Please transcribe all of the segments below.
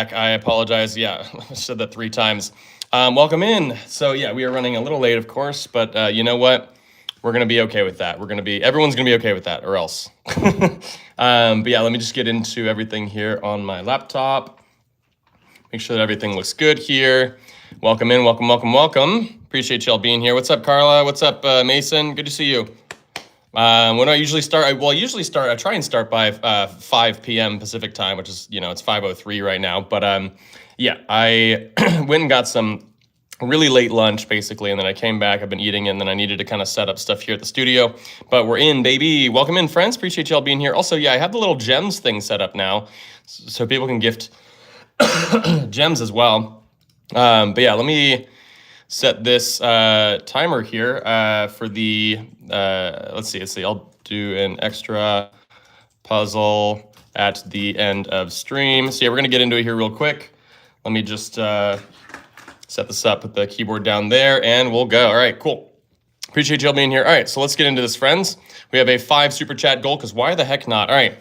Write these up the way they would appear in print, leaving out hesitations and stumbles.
I apologize. Yeah, I said that 3 times. Welcome in. So yeah, we are running a little late, of course, but you know what? We're gonna be okay with that. Everyone's gonna be okay with that, or else. But yeah, let me just get into everything here on my laptop. Make sure that everything looks good here. Welcome in, welcome, welcome, welcome. Appreciate y'all being here. What's up, Carla? What's up, Mason? Good to see you. When do I usually start? I try and start by 5 p.m. Pacific time, which is, it's 5:03 right now. But yeah, I went and got some really late lunch, basically, and then I came back. I've been eating, and then I needed to kind of set up stuff here at the studio. But we're in, baby. Welcome in, friends. Appreciate y'all being here. Also, yeah, I have the little gems thing set up now, so people can gift gems as well. But yeah, let me set this timer here for the, let's see, I'll do an extra puzzle at the end of stream. So yeah, we're gonna get into it here real quick. Let me just set this up, put the keyboard down there, and we'll go. All right, cool. Appreciate y'all being here. All right, so let's get into this, friends. We have a 5 super chat goal, because why the heck not? All right,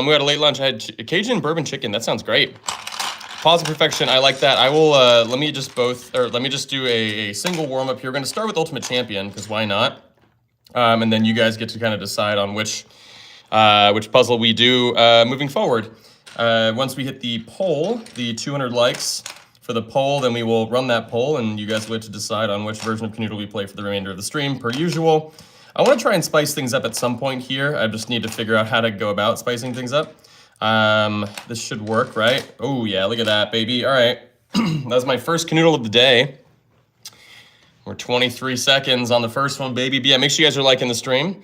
we had a late lunch. I had Cajun bourbon chicken. That sounds great. Pause of perfection. I like that. I will, let me just do a single warm up here. We're going to start with Ultimate Champion, because why not? And then you guys get to kind of decide on which puzzle we do moving forward. Once we hit the poll, the 200 likes for the poll, then we will run that poll, and you guys will get to decide on which version of Kanoodle we play for the remainder of the stream, per usual. I want to try and spice things up at some point here. I just need to figure out how to go about spicing things up. This should work, right? Oh yeah, look at that, baby. All right, that was my first Kanoodle of the day. We're 23 seconds on the first one, baby. But yeah, make sure you guys are liking the stream.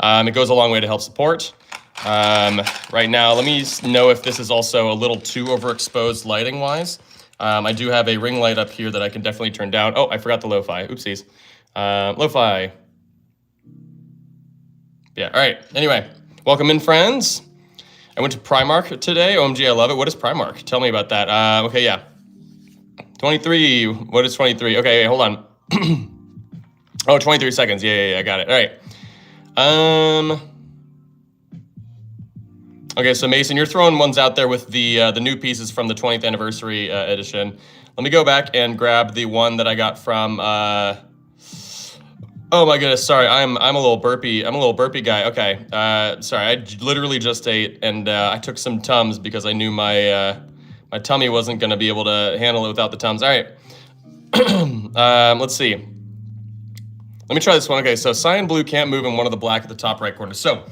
It goes a long way to help support. Right now, let me know if this is also a little too overexposed lighting-wise. I do have a ring light up here that I can definitely turn down. Oh, I forgot the lo-fi. Oopsies. Lo-fi. Yeah, all right. Anyway, welcome in, friends. I went to Primark today. OMG, I love it. What is Primark? Tell me about that. Okay, yeah. 23. What is 23? Okay, hold on. Oh, 23 seconds. Yeah, I got it. All right. Okay, so Mason, you're throwing ones out there with the new pieces from the 20th anniversary edition. Let me go back and grab the one that I got from. Oh my goodness, sorry, I'm a little burpy. I'm a little burpy guy. Okay, sorry, I literally just ate, and I took some Tums because I knew my my tummy wasn't gonna be able to handle it without the Tums. All right, let's see. Let me try this one. Okay, so cyan blue can't move, and one of the black at the top right corner. So,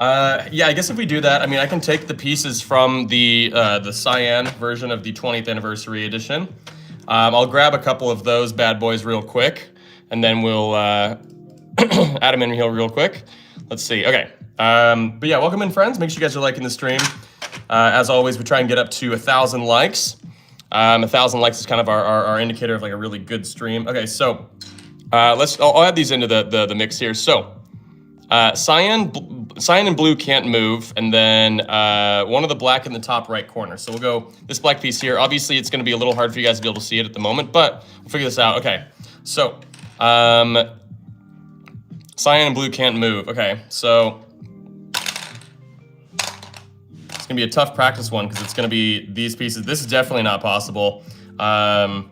yeah, I guess if we do that, I mean, I can take the pieces from the cyan version of the 20th anniversary edition. I'll grab a couple of those bad boys real quick. And then we'll add them in here real quick. Let's see. Okay. But yeah, welcome in, friends. Make sure you guys are liking the stream. As always, we try and get up to 1,000 likes. 1,000 likes is kind of our indicator of like a really good stream. Okay, so I'll add these into the mix here. So cyan and blue can't move, and then one of the black in the top right corner. So we'll go this black piece here. Obviously, it's going to be a little hard for you guys to be able to see it at the moment, but we'll figure this out. Okay, so cyan and blue can't move. Okay, so it's gonna be a tough practice one because it's gonna be these pieces. This is definitely not possible. Let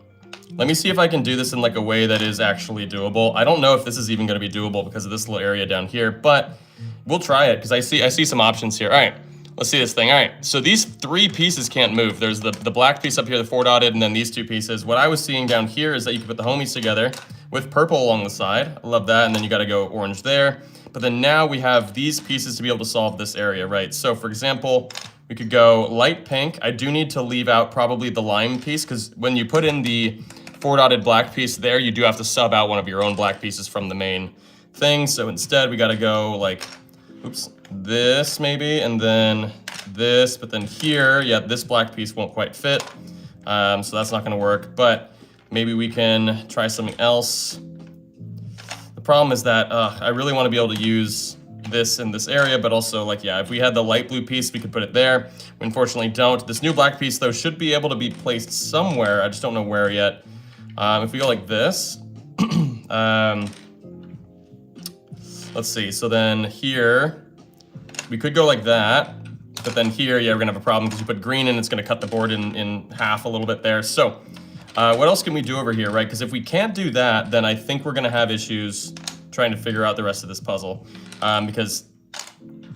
me see if I can do this in like a way that is actually doable. I don't know if this is even gonna be doable because of this little area down here, but we'll try it because I see some options here. All right, let's see this thing. All right, so these 3 pieces can't move. There's the black piece up here, the 4 dotted, and then these 2 pieces. What I was seeing down here is that you can put the homies together with purple along the side. I love that, and then you gotta go orange there. But then now we have these pieces to be able to solve this area, right? So for example, we could go light pink. I do need to leave out probably the lime piece because when you put in the 4 dotted black piece there, you do have to sub out one of your own black pieces from the main thing. So instead we gotta go like, oops, this maybe, and then this, but then here, yeah, this black piece won't quite fit. So that's not gonna work, but maybe we can try something else. The problem is that I really wanna be able to use this in this area, but also like, yeah, if we had the light blue piece, we could put it there. We unfortunately don't. This new black piece though should be able to be placed somewhere. I just don't know where yet. If we go like this, let's see, so then here, we could go like that, But then here, yeah, we're gonna have a problem because you put green in, it's gonna cut the board in half a little bit there. So what else can we do over here, right? Because if we can't do that, then I think we're gonna have issues trying to figure out the rest of this puzzle. Because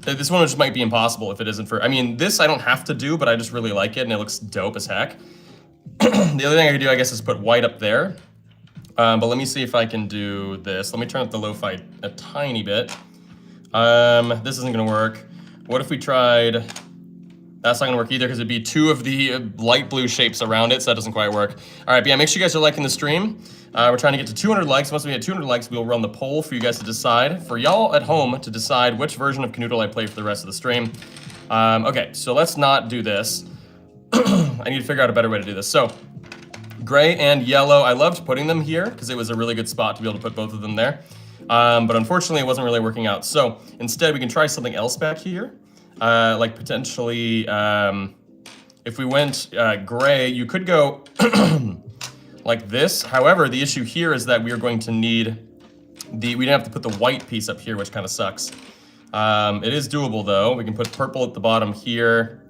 this one just might be impossible if it isn't for, I mean, this I don't have to do, but I just really like it and it looks dope as heck. The other thing I could do, I guess, is put white up there. But let me see if I can do this. Let me turn up the lo-fi a tiny bit. This isn't gonna work. What if we tried, that's not gonna work either because it'd be two of the light blue shapes around it, so that doesn't quite work. All right, but yeah, make sure you guys are liking the stream. We're trying to get to 200 likes. Once we hit 200 likes, we'll run the poll for you guys to decide, for y'all at home to decide which version of Kanoodle I play for the rest of the stream. Okay, so let's not do this. I need to figure out a better way to do this. So, gray and yellow, I loved putting them here because it was a really good spot to be able to put both of them there. But unfortunately, it wasn't really working out. So instead, we can try something else back here. Like potentially, if we went gray, you could go like this. However, the issue here is that we are going to need we have to put the white piece up here, which kind of sucks. It is doable though. We can put purple at the bottom here,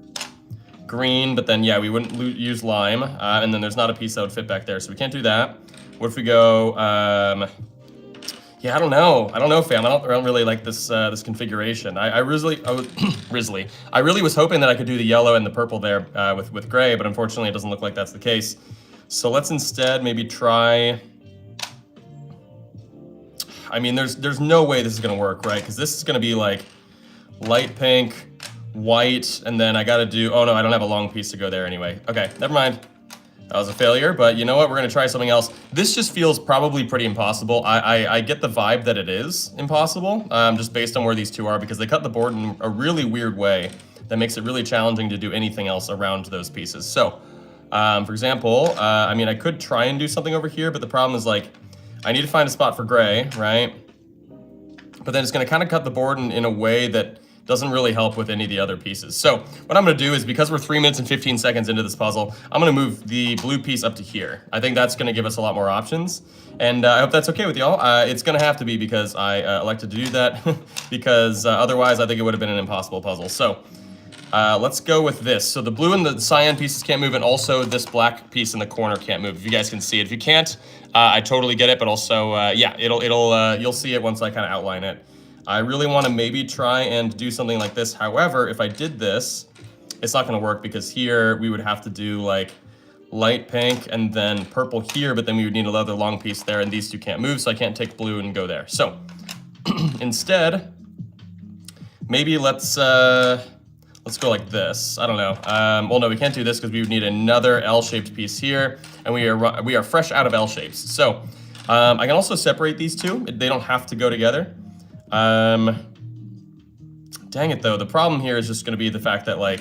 green, but then yeah, we wouldn't use lime. And then there's not a piece that would fit back there, so we can't do that. What if we go, yeah, I don't know, fam. I don't really like this this configuration. I really was hoping that I could do the yellow and the purple there with gray, but unfortunately it doesn't look like that's the case. So let's instead maybe try, I mean, there's no way this is gonna work, right? Because this is gonna be like light pink, white, and then I gotta do, oh no, I don't have a long piece to go there anyway. Okay, never mind. That was a failure, but you know what? We're gonna try something else. This just feels probably pretty impossible. I get the vibe that it is impossible, just based on where these two are, because they cut the board in a really weird way that makes it really challenging to do anything else around those pieces. So, for example, I mean, I could try and do something over here, but the problem is like, I need to find a spot for gray, right? But then it's gonna kind of cut the board in a way that doesn't really help with any of the other pieces. So what I'm gonna do is, because we're 3 minutes and 15 seconds into this puzzle, I'm gonna move the blue piece up to here. I think that's gonna give us a lot more options. And I hope that's okay with y'all. It's gonna have to be because I elected to do that because otherwise I think it would have been an impossible puzzle. So let's go with this. So the blue and the cyan pieces can't move, and also this black piece in the corner can't move. If you guys can see it. If you can't, I totally get it, but also, yeah, you'll see it once I kind of outline it. I really want to maybe try and do something like this. However, if I did this, it's not going to work because here we would have to do like light pink and then purple here, but then we would need another long piece there, and these two can't move, so I can't take blue and go there. So instead, maybe let's go like this. I don't know. Well, no, we can't do this because we would need another L-shaped piece here, and we are fresh out of L shapes. So I can also separate these two. They don't have to go together. Dang it though, the problem here is just going to be the fact that like,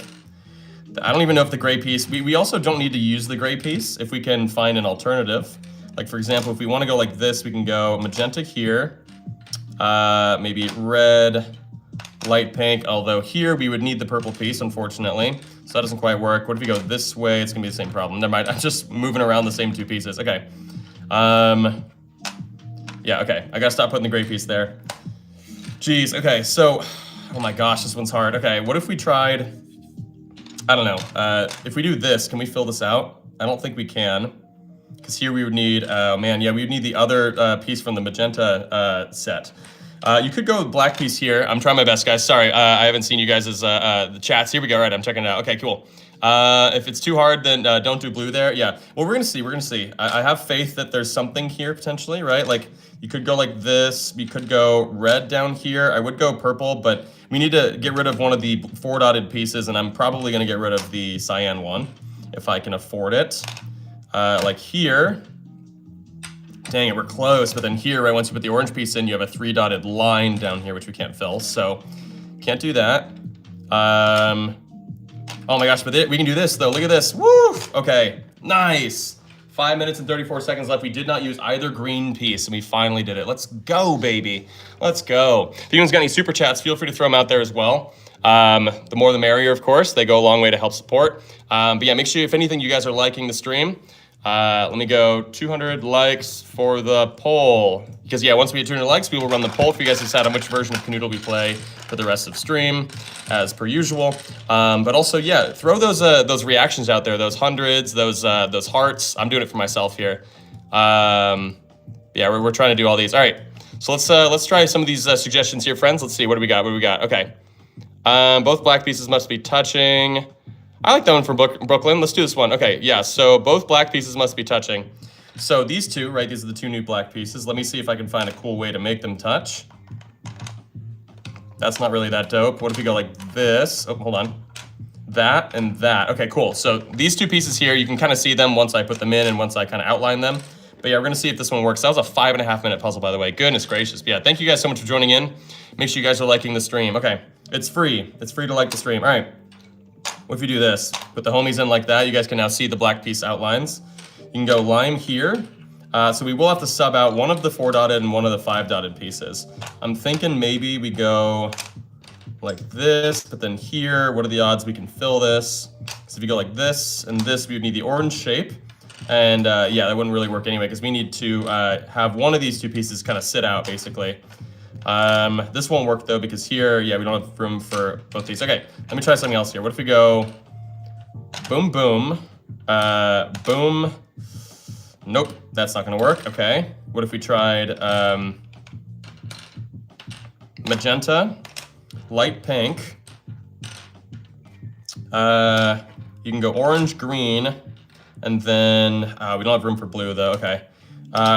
I don't even know if the gray piece, we also don't need to use the gray piece if we can find an alternative. Like for example, if we want to go like this, we can go magenta here, maybe red, light pink, although here we would need the purple piece, unfortunately. So that doesn't quite work. What if we go this way? It's gonna be the same problem. Never mind, I'm just moving around the same two pieces. Okay. Yeah, okay, I gotta stop putting the gray piece there. Jeez, okay, so, oh my gosh, this one's hard. Okay, what if we tried, I don't know, if we do this, can we fill this out? I don't think we can, because here we would need, oh man, yeah, we would need the other piece from the magenta set. You could go with black piece here. I'm trying my best, guys. Sorry, I haven't seen you guys' the chats. Here we go, right, I'm checking it out. Okay, cool. If it's too hard, then don't do blue there. Yeah, well, we're gonna see. I have faith that there's something here potentially, right? Like, you could go like this, we could go red down here. I would go purple, but we need to get rid of one of the 4 dotted pieces, and I'm probably gonna get rid of the cyan one, if I can afford it. Like here, dang it, we're close, but then here, right, once you put the orange piece in, you have a 3 dotted line down here, which we can't fill, so can't do that. Oh my gosh, but we can do this though, look at this, woo! Okay, nice. 5 minutes and 34 seconds left. We did not use either green piece, and we finally did it. Let's go, baby. Let's go. If anyone's got any super chats, feel free to throw them out there as well. The more the merrier, of course. They go a long way to help support. But yeah, make sure, if anything, you guys are liking the stream. Let me go 200 likes for the poll. Because yeah, once we hit 200 likes, we will run the poll for you guys to decide on which version of Kanoodle we play for the rest of stream, as per usual. But also, yeah, throw those reactions out there, those hundreds, those hearts. I'm doing it for myself here. Yeah, we're trying to do all these. All right, so let's try some of these suggestions here, friends. Let's see, what do we got? What do we got? Okay, both black pieces must be touching. I like that one from Brooklyn. Let's do this one. Okay, yeah, so both black pieces must be touching. So these two, right, these are the two new black pieces. Let me see if I can find a cool way to make them touch. That's not really that dope. What if we go like this? Oh, hold on. That and that. Okay, cool. So these two pieces here, you can kind of see them once I put them in and once I kind of outline them. But yeah, we're gonna see if this one works. That was a 5.5 minute puzzle, by the way. Goodness gracious. But yeah, thank you guys so much for joining in. Make sure you guys are liking the stream. Okay, it's free. It's free to like the stream. All right. What if you do this? Put the homies in like that. You guys can now see the black piece outlines. You can go line here. So we will have to sub out one of the 4 dotted and one of the 5 dotted pieces. I'm thinking maybe we go like this, but then here, what are the odds we can fill this? So if you go like this and this, we would need the orange shape. And yeah, that wouldn't really work anyway, because we need to have one of these two pieces kind of sit out, basically. This won't work though, because here, yeah, we don't have room for both these. Okay, let me try something else here. What if we go boom, boom, boom. Nope, that's not gonna work. Okay, what if we tried magenta, light pink. You can go orange, green, and then we don't have room for blue though. Okay.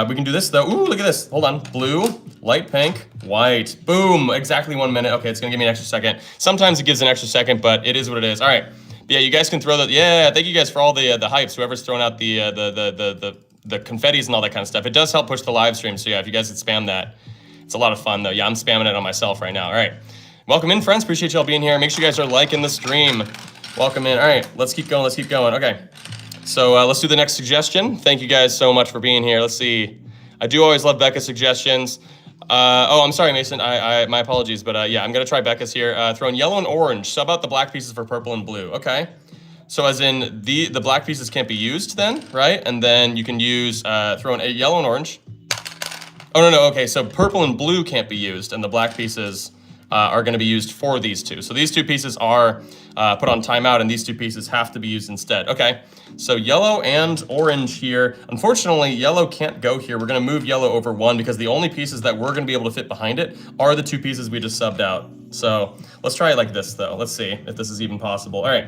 We can do this though. Ooh, look at this. Hold on. Blue, light pink, white. Boom. Exactly 1 minute. Okay, it's gonna give me an extra second. Sometimes it gives an extra second, but it is what it is. All right. But yeah, you guys can throw that. Yeah, thank you guys for all the hypes. Whoever's throwing out the confettis and all that kind of stuff. It does help push the live stream. So yeah, if you guys could spam that, it's a lot of fun though. Yeah, I'm spamming it on myself right now. All right. Welcome in, friends. Appreciate y'all being here. Make sure you guys are liking the stream. Welcome in. All right, let's keep going. Let's keep going. Okay. So let's do the next suggestion. Thank you guys so much for being here. Let's see. I do always love Becca's suggestions. Oh, I'm sorry, Mason. My apologies, but yeah, I'm gonna try Becca's here. Throw in yellow and orange. Sub out the black pieces for purple and blue. Okay. So as in the black pieces can't be used then, right? And then you can use throw in a yellow and orange. Oh no. Okay, so purple and blue can't be used, and the black pieces are going to be used for these two. So these two pieces are put on timeout, and these two pieces have to be used instead. Okay, so yellow and orange here. Unfortunately, yellow can't go here. We're going to move yellow over 1 because the only pieces that we're going to be able to fit behind it are the 2 pieces we just subbed out. So let's try it like this, though. Let's see if this is even possible. All right,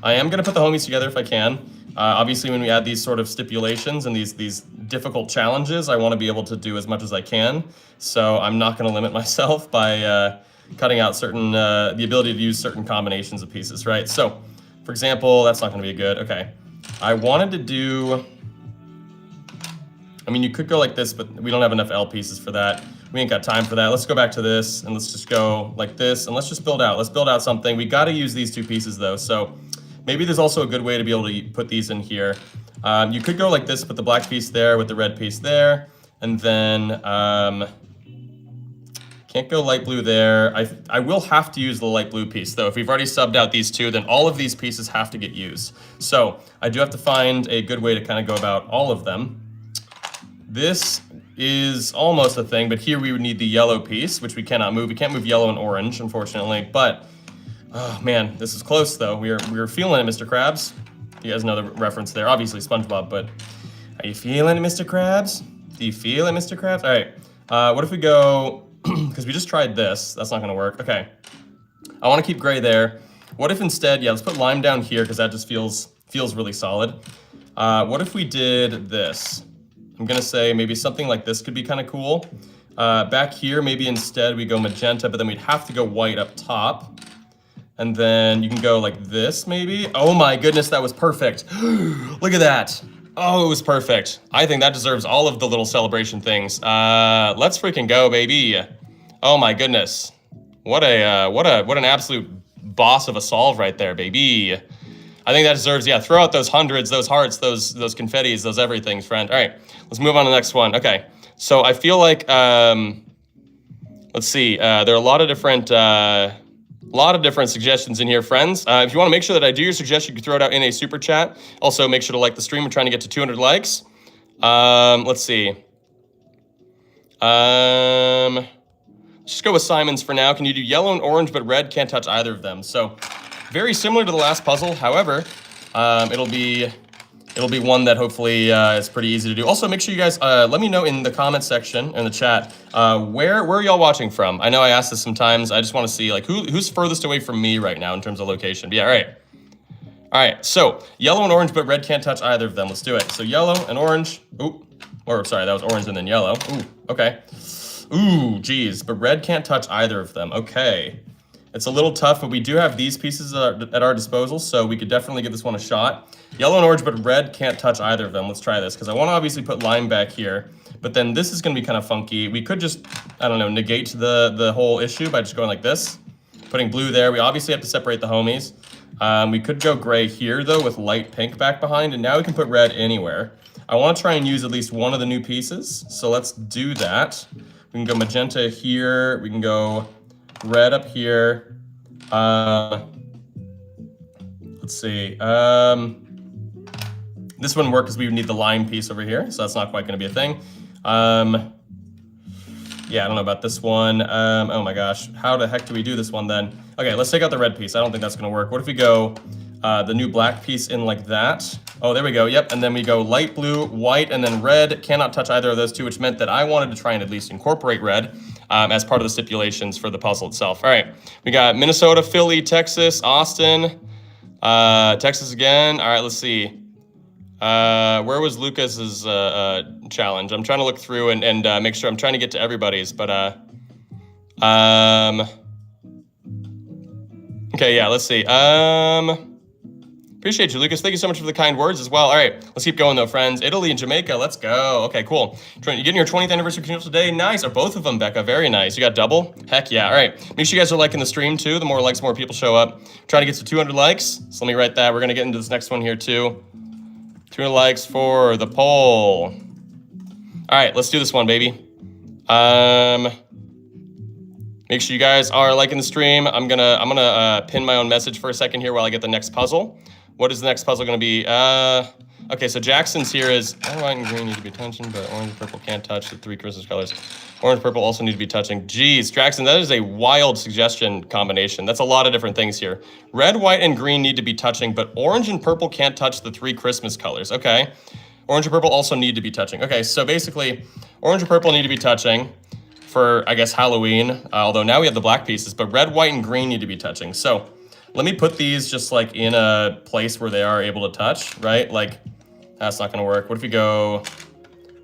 I am going to put the homies together if I can. Obviously, when we add these sort of stipulations and these difficult challenges, I want to be able to do as much as I can. So I'm not going to limit myself by cutting out certain, the ability to use certain combinations of pieces, right? So, for example, that's not gonna be good. Okay, I wanted to do, I mean, you could go like this, but we don't have enough L pieces for that. We ain't got time for that. Let's go back to this, and let's just go like this, and let's just build out. Let's build out something. We gotta use these 2 pieces though, so maybe there's also a good way to be able to put these in here. You could go like this, put the black piece there with the red piece there, and then, can't go light blue there. I will have to use the light blue piece though. If we've already subbed out these 2, then all of these pieces have to get used. So I do have to find a good way to kind of go about all of them. This is almost a thing, but here we would need the yellow piece, which we cannot move. We can't move yellow and orange, unfortunately, but oh man, this is close though. We're feeling it, Mr. Krabs. You guys know the reference there, obviously SpongeBob, but are you feeling it, Mr. Krabs? Do you feel it, Mr. Krabs? All right, what if we go, because we just tried this. That's not gonna work. Okay, I wanna keep gray there. What if instead, yeah, let's put lime down here because that just feels really solid. What if we did this? I'm gonna say maybe something like this could be kind of cool. Back here, maybe instead we go magenta, but then we'd have to go white up top. And then you can go like this maybe. Oh my goodness, that was perfect. Look at that. Oh, it was perfect. I think that deserves all of the little celebration things. Let's freaking go, baby. Oh my goodness. What an absolute boss of a solve right there, baby. I think that deserves, yeah, throw out those hundreds, those hearts, those confettis, those everythings, friend. All right, let's move on to the next one. Okay, so I feel like, let's see, there are a lot of different A lot of different suggestions in here, friends. If you want to make sure that I do your suggestion, you can throw it out in a super chat. Also, make sure to like the stream. We're trying to get to 200 likes. Let's see. Let's just go with Simon's for now. Can you do yellow and orange, but red can't touch either of them? So very similar to the last puzzle. However, it'll be one that hopefully is pretty easy to do. Also, make sure you guys let me know in the comment section, in the chat, where are y'all watching from? I know I asked this sometimes. I just want to see like who's furthest away from me right now in terms of location. But yeah, all right. All right, so yellow and orange, but red can't touch either of them. Let's do it. So yellow and orange. Ooh, or sorry, that was orange and then yellow. Ooh, okay. Ooh, geez, but red can't touch either of them. Okay. It's a little tough, but we do have these pieces at our disposal, so we could definitely give this one a shot. Yellow and orange, but red can't touch either of them. Let's try this, because I want to obviously put lime back here, but then this is going to be kind of funky. We could just, I don't know, negate the whole issue by just going like this. Putting blue there. We obviously have to separate the homies. We could go gray here, though, with light pink back behind, and now we can put red anywhere. I want to try and use at least one of the new pieces, so let's do that. We can go magenta here. We can go red up here. Let's see. This wouldn't work because we would need the lime piece over here, so that's not quite going to be a thing. Yeah, I don't know about this one. Oh my gosh, how the heck do we do this one then? Okay, let's take out the red piece. I don't think that's going to work. What if we go the new black piece in like that? Oh, there we go. Yep, and then we go light blue, white, and then red. Cannot touch either of those two, which meant that I wanted to try and at least incorporate red as part of the stipulations for the puzzle itself. All right, we got Minnesota, Philly, Texas, Austin, Texas again. All right, let's see. Where was Lucas's challenge? I'm trying to look through and make sure I'm trying to get to everybody's, but okay, yeah, let's see. Appreciate you, Lucas. Thank you so much for the kind words as well. All right, let's keep going though, friends. Italy and Jamaica, let's go. Okay, cool. You're getting your 20th anniversary Kanoodle today. Nice. Are both of them, Becca? Very nice. You got double? Heck yeah. All right. Make sure you guys are liking the stream too. The more likes, the more people show up. Trying to get to 200 likes. So let me write that. We're gonna get into this next one here too. 200 likes for the poll. All right, let's do this one, baby. Make sure you guys are liking the stream. I'm gonna pin my own message for a second here while I get the next puzzle. What is the next puzzle gonna be? Okay, so Jackson's here is white and green need to be touching, but orange and purple can't touch the three Christmas colors. Orange and purple also need to be touching. Geez, Jackson, that is a wild suggestion combination. That's a lot of different things here. Red, white, and green need to be touching, but orange and purple can't touch the three Christmas colors. Okay. Orange and purple also need to be touching. Okay, so basically, orange and purple need to be touching for, I guess, Halloween, although now we have the black pieces, but red, white, and green need to be touching. So let me put these just like in a place where they are able to touch, right? Like, that's not gonna work. What if we go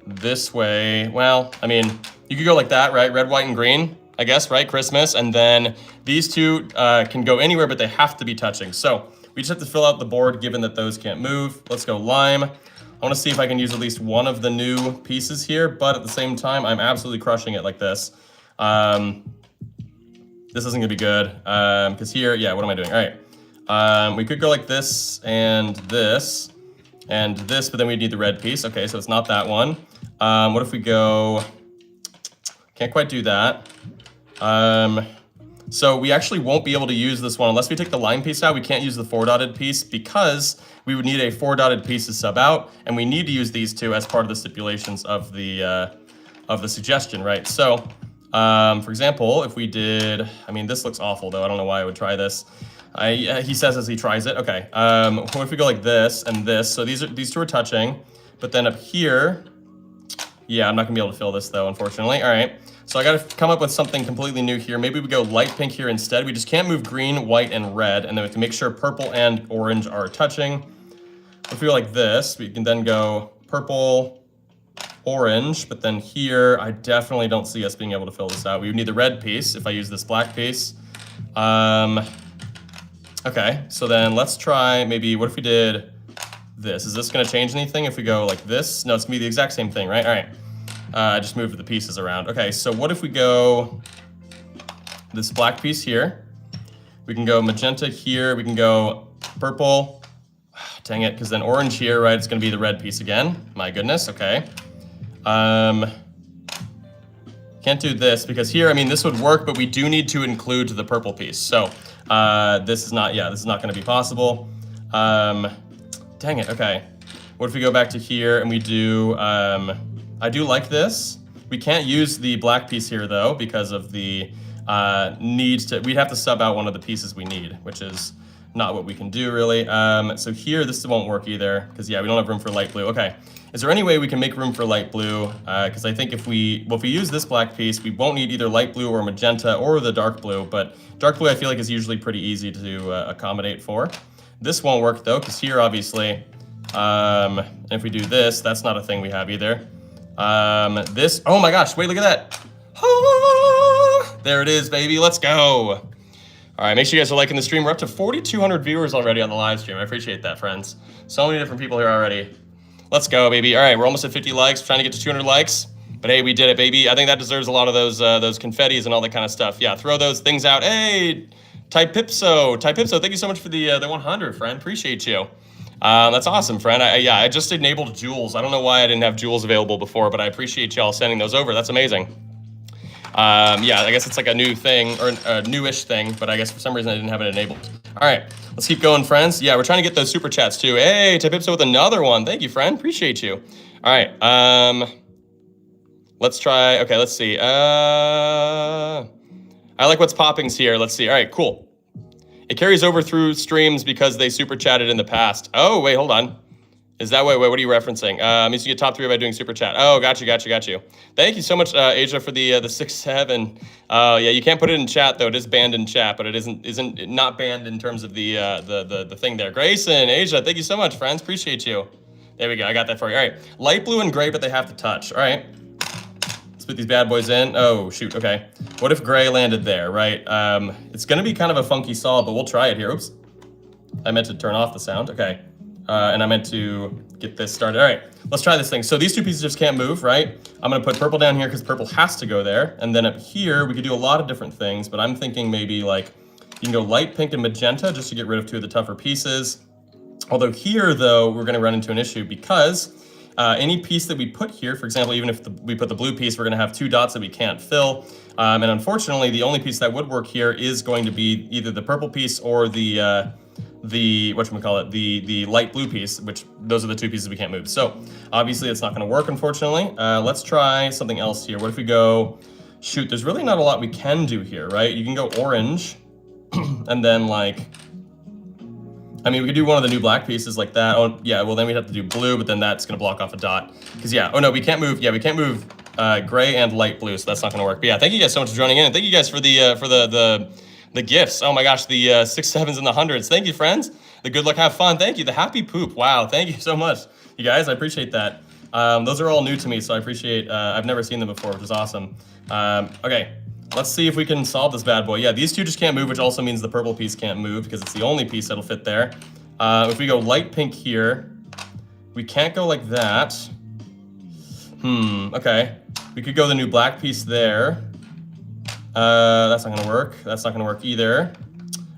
this way? Well, I mean, you could go like that, right? Red, white, and green, I guess, right? Christmas. And then these two can go anywhere, but they have to be touching. So we just have to fill out the board given that those can't move. Let's go lime. I wanna see if I can use at least one of the new pieces here, but at the same time, I'm absolutely crushing it like this. This isn't gonna be good, because here, yeah, what am I doing? All right, we could go like this, and this, but then we need the red piece. Okay, so it's not that one. What if we go, can't quite do that. So we actually won't be able to use this one unless we take the line piece out. We can't use the 4-dotted piece because we would need a 4-dotted piece to sub out, and we need to use these two as part of the stipulations of the suggestion, right? So, for example, if we did, I mean, this looks awful though. I don't know why I would try this. He says as he tries it. Okay. What if we go like this and this? So these two are touching, but then up here, yeah, I'm not gonna be able to fill this though, unfortunately. All right. So I got to come up with something completely new here. Maybe we go light pink here instead. We just can't move green, white, and red, and then we have to make sure purple and orange are touching. If we go like this, we can then go purple, orange, but then here, I definitely don't see us being able to fill this out. We would need the red piece if I use this black piece. Okay, so then let's try maybe, what if we did this? Is this gonna change anything if we go like this? No, it's gonna be the exact same thing, right? All right, I just moved the pieces around. Okay, so what if we go this black piece here? We can go magenta here, we can go purple. Dang it, because then orange here, right? It's gonna be the red piece again. My goodness, okay. Can't do this because here, I mean, this would work, but we do need to include the purple piece. So This is not going to be possible. Dang it. Okay. What if we go back to here and we do, I do like this. We can't use the black piece here though, because of the we'd have to sub out one of the pieces we need, which is not what we can do really. So here, this won't work either, because yeah, we don't have room for light blue. Okay. Is there any way we can make room for light blue? Because I think if we use this black piece, we won't need either light blue or magenta or the dark blue, but dark blue I feel like is usually pretty easy to accommodate for. This won't work though, because here obviously, if we do this, that's not a thing we have either. This, oh my gosh, wait, look at that. Ah, there it is, baby, let's go. All right, make sure you guys are liking the stream. We're up to 4,200 viewers already on the live stream. I appreciate that, friends. So many different people here already. Let's go, baby. All right, we're almost at 50 likes, trying to get to 200 likes. But hey, we did it, baby. I think that deserves a lot of those confettis and all that kind of stuff. Yeah, throw those things out. Hey, Typipso, thank you so much for the 100, friend. Appreciate you. That's awesome, friend. I just enabled jewels. I don't know why I didn't have jewels available before, but I appreciate y'all sending those over. That's amazing. Yeah, I guess it's like a new thing, or a newish thing, but I guess for some reason I didn't have it enabled. All right, let's keep going, friends. Yeah, we're trying to get those super chats too. Hey, Typipso with another one. Thank you, friend. Appreciate you. All right, let's try. Okay, let's see. I like what's poppings here. Let's see. All right, cool. It carries over through streams because they super chatted in the past. Oh, wait, hold on. Is that wait, what are you referencing? Means you get top 3 by doing super chat. Oh, got you. Thank you so much, Asia, for the 6-7. Yeah, you can't put it in chat though. It is banned in chat, but it isn't not banned in terms of the thing there. Grayson, Asia, thank you so much, friends. Appreciate you. There we go. I got that for you. All right, light blue and gray, but they have to touch. All right. Let's put these bad boys in. Oh shoot. Okay. What if gray landed there? Right. It's gonna be kind of a funky solid, but we'll try it here. Oops. I meant to turn off the sound. Okay. And I meant to get this started. All right, let's try this thing. So these two pieces just can't move, right? I'm gonna put purple down here because purple has to go there. And then up here, we could do a lot of different things, but I'm thinking maybe like, you can go light pink and magenta just to get rid of 2 of the tougher pieces. Although here though, we're gonna run into an issue because any piece that we put here, for example, even if we put the blue piece, we're gonna have 2 dots that we can't fill. And unfortunately, the only piece that would work here is going to be either the purple piece or the whatchamacallit, the light blue piece, which those are the 2 pieces we can't move. So obviously it's not gonna work, unfortunately. Let's try something else here. What if we go, shoot, there's really not a lot we can do here, right? You can go orange and then like, I mean, we could do one of the new black pieces like that. Oh yeah, well then we'd have to do blue, but then that's gonna block off a dot. Cause yeah, oh no, we can't move, yeah, we can't move gray and light blue, so that's not gonna work. But yeah, thank you guys so much for joining in. And thank you guys for the gifts. Oh my gosh, the 6-7s and the 100s. Thank you, friends. The good luck, have fun. Thank you. The happy poop. Wow, thank you so much. You guys, I appreciate that. Those are all new to me, so I appreciate, I've never seen them before, which is awesome. Okay, let's see if we can solve this bad boy. Yeah, these 2 just can't move, which also means the purple piece can't move because it's the only piece that'll fit there. If we go light pink here, we can't go like that. Okay. We could go the new black piece there. That's not gonna work. That's not gonna work either.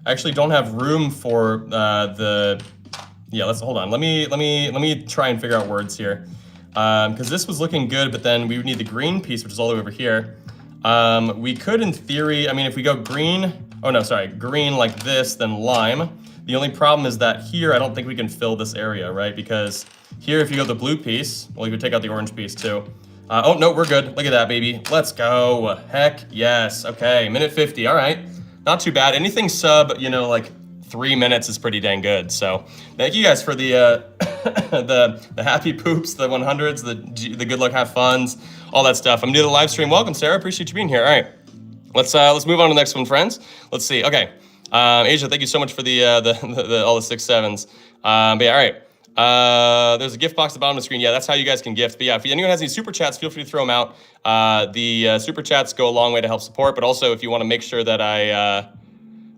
I actually don't have room for yeah, let's hold on. Let me try and figure out words here. Because this was looking good, but then we would need the green piece, which is all the way over here. We could, in theory, I mean, if we go green, oh no, sorry, green like this, then lime. The only problem is that here, I don't think we can fill this area, right? Because here, if you go the blue piece, well, you could take out the orange piece too. Oh, no, we're good. Look at that, baby. Let's go. Heck yes. Okay, minute 50. All right. Not too bad. Anything sub, you know, like 3 minutes is pretty dang good. So thank you guys for the the happy poops, the 100s, the good luck, have funs, all that stuff. I'm new to the live stream. Welcome, Sarah. Appreciate you being here. All right. Let's move on to the next one, friends. Let's see. Okay. Asia, thank you so much for the all the 6-7s. But yeah, all right. There's a gift box at the bottom of the screen. Yeah, that's how you guys can gift. But yeah, if anyone has any super chats, feel free to throw them out. The super chats go a long way to help support, but also if you want to make sure that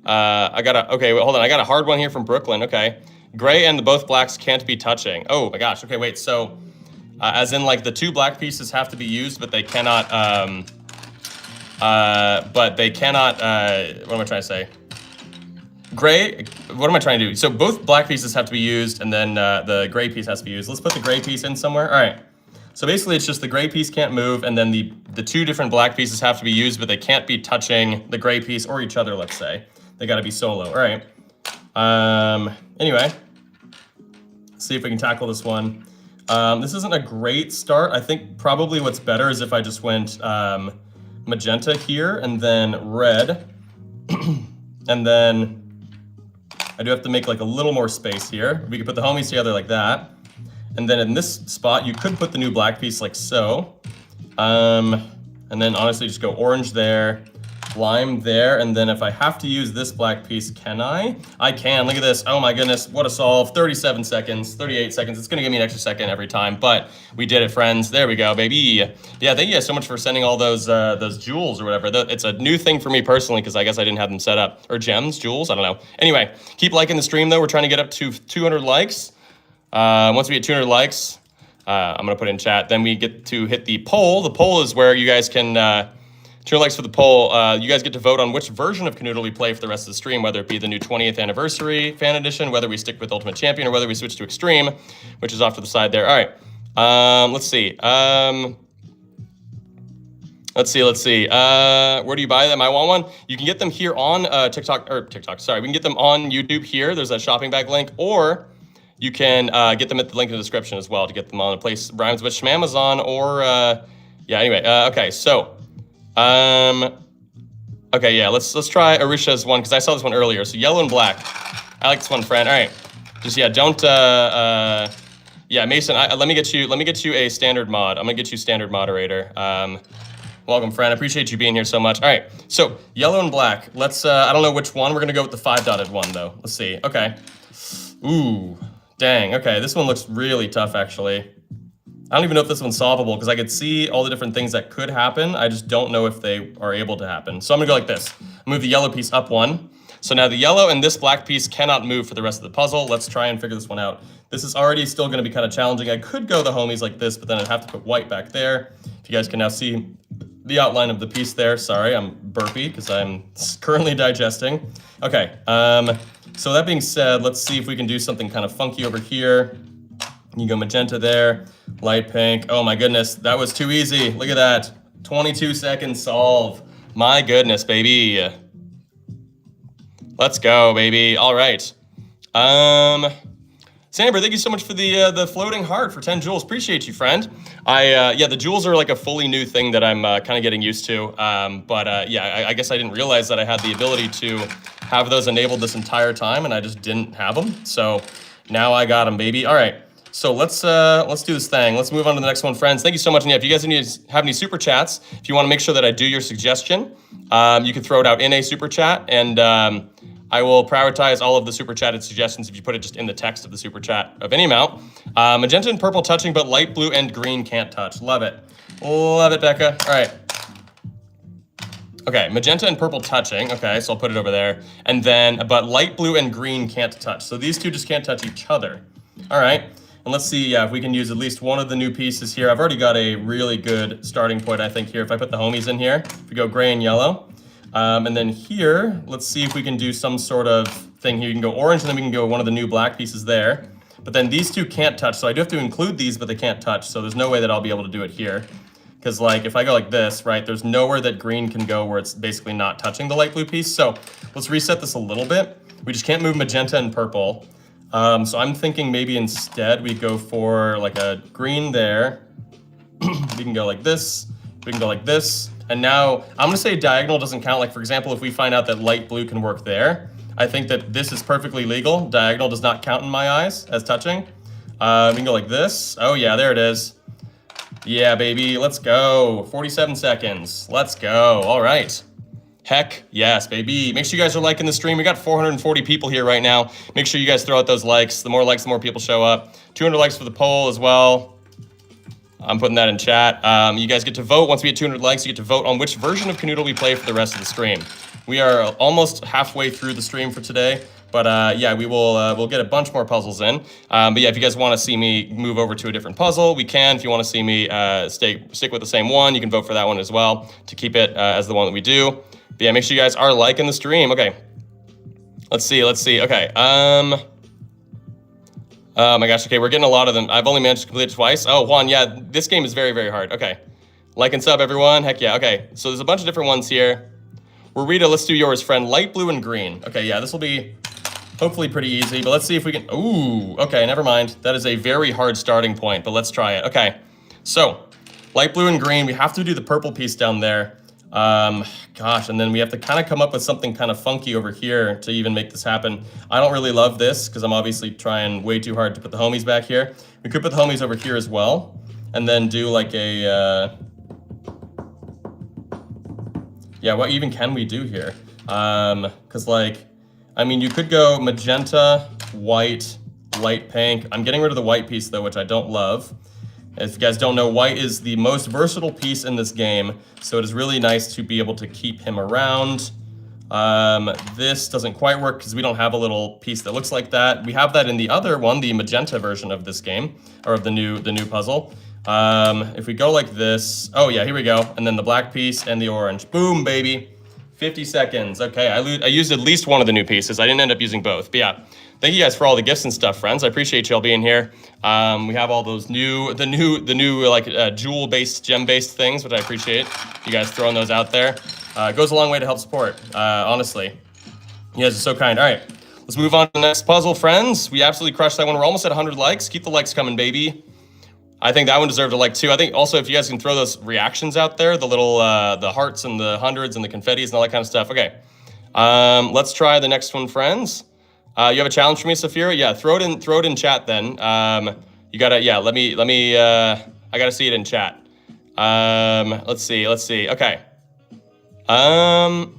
okay, wait, hold on. I got a hard one here from Brooklyn. Okay. Gray and both blacks can't be touching. Oh my gosh. Okay, wait. So, as in like the 2 black pieces have to be used, but they cannot, what am I trying to say? Gray, what am I trying to do? So both black pieces have to be used, and then the gray piece has to be used. Let's put the gray piece in somewhere. All right. So basically, it's just the gray piece can't move, and then the 2 different black pieces have to be used, but they can't be touching the gray piece or each other, let's say. They got to be solo. All right. Anyway, let's see if we can tackle this one. This isn't a great start. I think probably what's better is if I just went magenta here and then red. And then I do have to make like a little more space here. We could put the homies together like that. And then in this spot, you could put the new black piece like so. And then honestly just go orange there, lime there, and then if I have to use this black piece, can I? I can, look at this, oh my goodness, what a solve, 37 seconds, 38 seconds, it's gonna give me an extra second every time, but we did it, friends, there we go, baby. Yeah, thank you guys so much for sending all those jewels or whatever. It's a new thing for me personally, because I guess I didn't have them set up, or gems, jewels, I don't know. Anyway, keep liking the stream though, we're trying to get up to 200 likes. Once we get 200 likes, I'm gonna put it in chat. Then we get to hit the poll. The poll is where you guys can, 200 likes for the poll. You guys get to vote on which version of Kanoodle we play for the rest of the stream, whether it be the new 20th anniversary fan edition, whether we stick with Ultimate Champion, or whether we switch to Extreme, which is off to the side there. All right, let's see. Let's see. Where do you buy them? I want one. You can get them here on TikTok. Sorry, we can get them on YouTube here. There's a shopping bag link, or you can get them at the link in the description as well to get them on a place rhymes with Amazon or yeah. Anyway, okay. So, okay, yeah. Let's try Arusha's one because I saw this one earlier. So yellow and black. I like this one, friend. All right. Just yeah. Don't yeah, Mason. Let me get you a standard mod. I'm gonna get you standard moderator. Welcome, friend. I appreciate you being here so much. All right. So yellow and black. Let's. I don't know which one. We're gonna go with the 5-dotted one though. Let's see. Okay. Ooh. Dang, okay, this one looks really tough, actually. I don't even know if this one's solvable, because I could see all the different things that could happen. I just don't know if they are able to happen. So I'm gonna go like this. Move the yellow piece up one. So now the yellow and this black piece cannot move for the rest of the puzzle. Let's try and figure this one out. This is already still gonna be kind of challenging. I could go the homies like this, but then I'd have to put white back there. If you guys can now see the outline of the piece there. Sorry, I'm burpy, because I'm currently digesting. Okay, so that being said, let's see if we can do something kind of funky over here. You go magenta there, light pink. Oh my goodness, that was too easy. Look at that, 22 seconds solve. My goodness, baby. Let's go, baby. All right. Samber, thank you so much for the floating heart for 10 jewels. Appreciate you, friend. Yeah, the jewels are like a fully new thing that I'm kind of getting used to. Yeah, I guess I didn't realize that I had the ability to have those enabled this entire time, and I just didn't have them. So now I got them, baby. All right. So let's do this thing. Let's move on to the next one, friends. Thank you so much. And yeah, if you guys have any super chats, if you want to make sure that I do your suggestion, you can throw it out in a super chat, and I will prioritize all of the super chatted suggestions if you put it just in the text of the super chat of any amount. Magenta and purple touching, but light blue and green can't touch. Love it. Love it, Becca. All right. Okay, magenta and purple touching. Okay, so I'll put it over there. And then, but light blue and green can't touch. So these two just can't touch each other. All right. And let's see, yeah, if we can use at least one of the new pieces here. I've already got a really good starting point, I think, here. If I put the homies in here, if we go gray and yellow. And then here, let's see if we can do some sort of thing here. You can go orange, and then we can go one of the new black pieces there. But then these two can't touch, so I do have to include these, but they can't touch. So there's no way that I'll be able to do it here. Because like, if I go like this, right, there's nowhere that green can go where it's basically not touching the light blue piece. So let's reset this a little bit. We just can't move magenta and purple. So I'm thinking maybe instead we go for like a green there. We can go like this. We can go like this. And now I'm gonna say diagonal doesn't count. Like for example, if we find out that light blue can work there, I think that this is perfectly legal. Diagonal does not count in my eyes as touching. We can go like this. Oh yeah, there it is. Yeah, baby, let's go. 47 seconds, let's go. All right. Heck yes, baby. Make sure you guys are liking the stream. We got 440 people here right now. Make sure you guys throw out those likes. The more likes, the more people show up. 200 likes for the poll as well. I'm putting that in chat. You guys get to vote. Once we get 200 likes, you get to vote on which version of Kanoodle we play for the rest of the stream. We are almost halfway through the stream for today. But yeah, we'll get a bunch more puzzles in. But yeah, if you guys want to see me move over to a different puzzle, we can. If you want to see me stick with the same one, you can vote for that one as well to keep it as the one that we do. But yeah, make sure you guys are liking the stream. Okay, let's see. Okay, oh my gosh, okay, we're getting a lot of them. I've only managed to complete it twice. Oh, Juan, yeah, this game is very, very hard. Okay, like and sub, everyone. Heck yeah, okay. So there's a bunch of different ones here. Rita, let's do yours, friend. Light blue and green. Okay, yeah, this will be hopefully pretty easy, but let's see if we can, ooh, okay, never mind. That is a very hard starting point, but let's try it. Okay, so light blue and green, we have to do the purple piece down there. Gosh, and then we have to kind of come up with something kind of funky over here to even make this happen. I don't really love this because I'm obviously trying way too hard to put the homies back here. We could put the homies over here as well, and then do like a, yeah, what even can we do here? Because like, I mean, you could go magenta, white, light pink. I'm getting rid of the white piece though, which I don't love. If you guys don't know, white is the most versatile piece in this game, so it is really nice to be able to keep him around. This doesn't quite work because we don't have a little piece that looks like that. We have that in the other one, the magenta version of this game, or of the new puzzle. If we go like this, oh yeah, here we go, and then the black piece and the orange. Boom, baby. 50 seconds. Okay, I used at least one of the new pieces. I didn't end up using both, but yeah. Thank you guys for all the gifts and stuff, friends. I appreciate y'all being here. We have all those new like jewel-based, gem-based things, which I appreciate. You guys throwing those out there. It goes a long way to help support, honestly. You guys are so kind. All right, let's move on to the next puzzle, friends. We absolutely crushed that one. We're almost at 100 likes. Keep the likes coming, baby. I think that one deserved a like too. I think also if you guys can throw those reactions out there, the little the hearts and the hundreds and the confettis and all that kind of stuff. Okay, let's try the next one, friends. You have a challenge for me, Saphira? Yeah, throw it in chat then. You gotta, yeah, let me, I gotta see it in chat. Let's see. Okay. Oh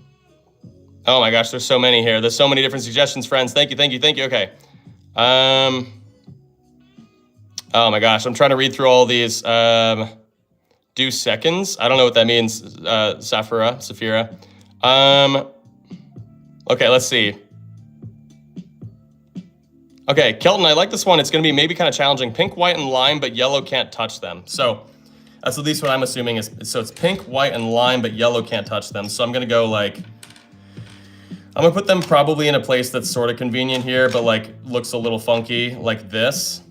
my gosh, there's so many here. There's so many different suggestions, friends. Thank you. Okay. Oh my gosh, I'm trying to read through all these. Do seconds? I don't know what that means, Saphira. Okay, let's see. Okay, Kelton, I like this one. It's going to be maybe kind of challenging. Pink, white, and lime, but yellow can't touch them. So that's at least what I'm assuming is. So it's pink, white, and lime, but yellow can't touch them. So I'm going to go like, I'm going to put them probably in a place that's sort of convenient here, but like looks a little funky like this.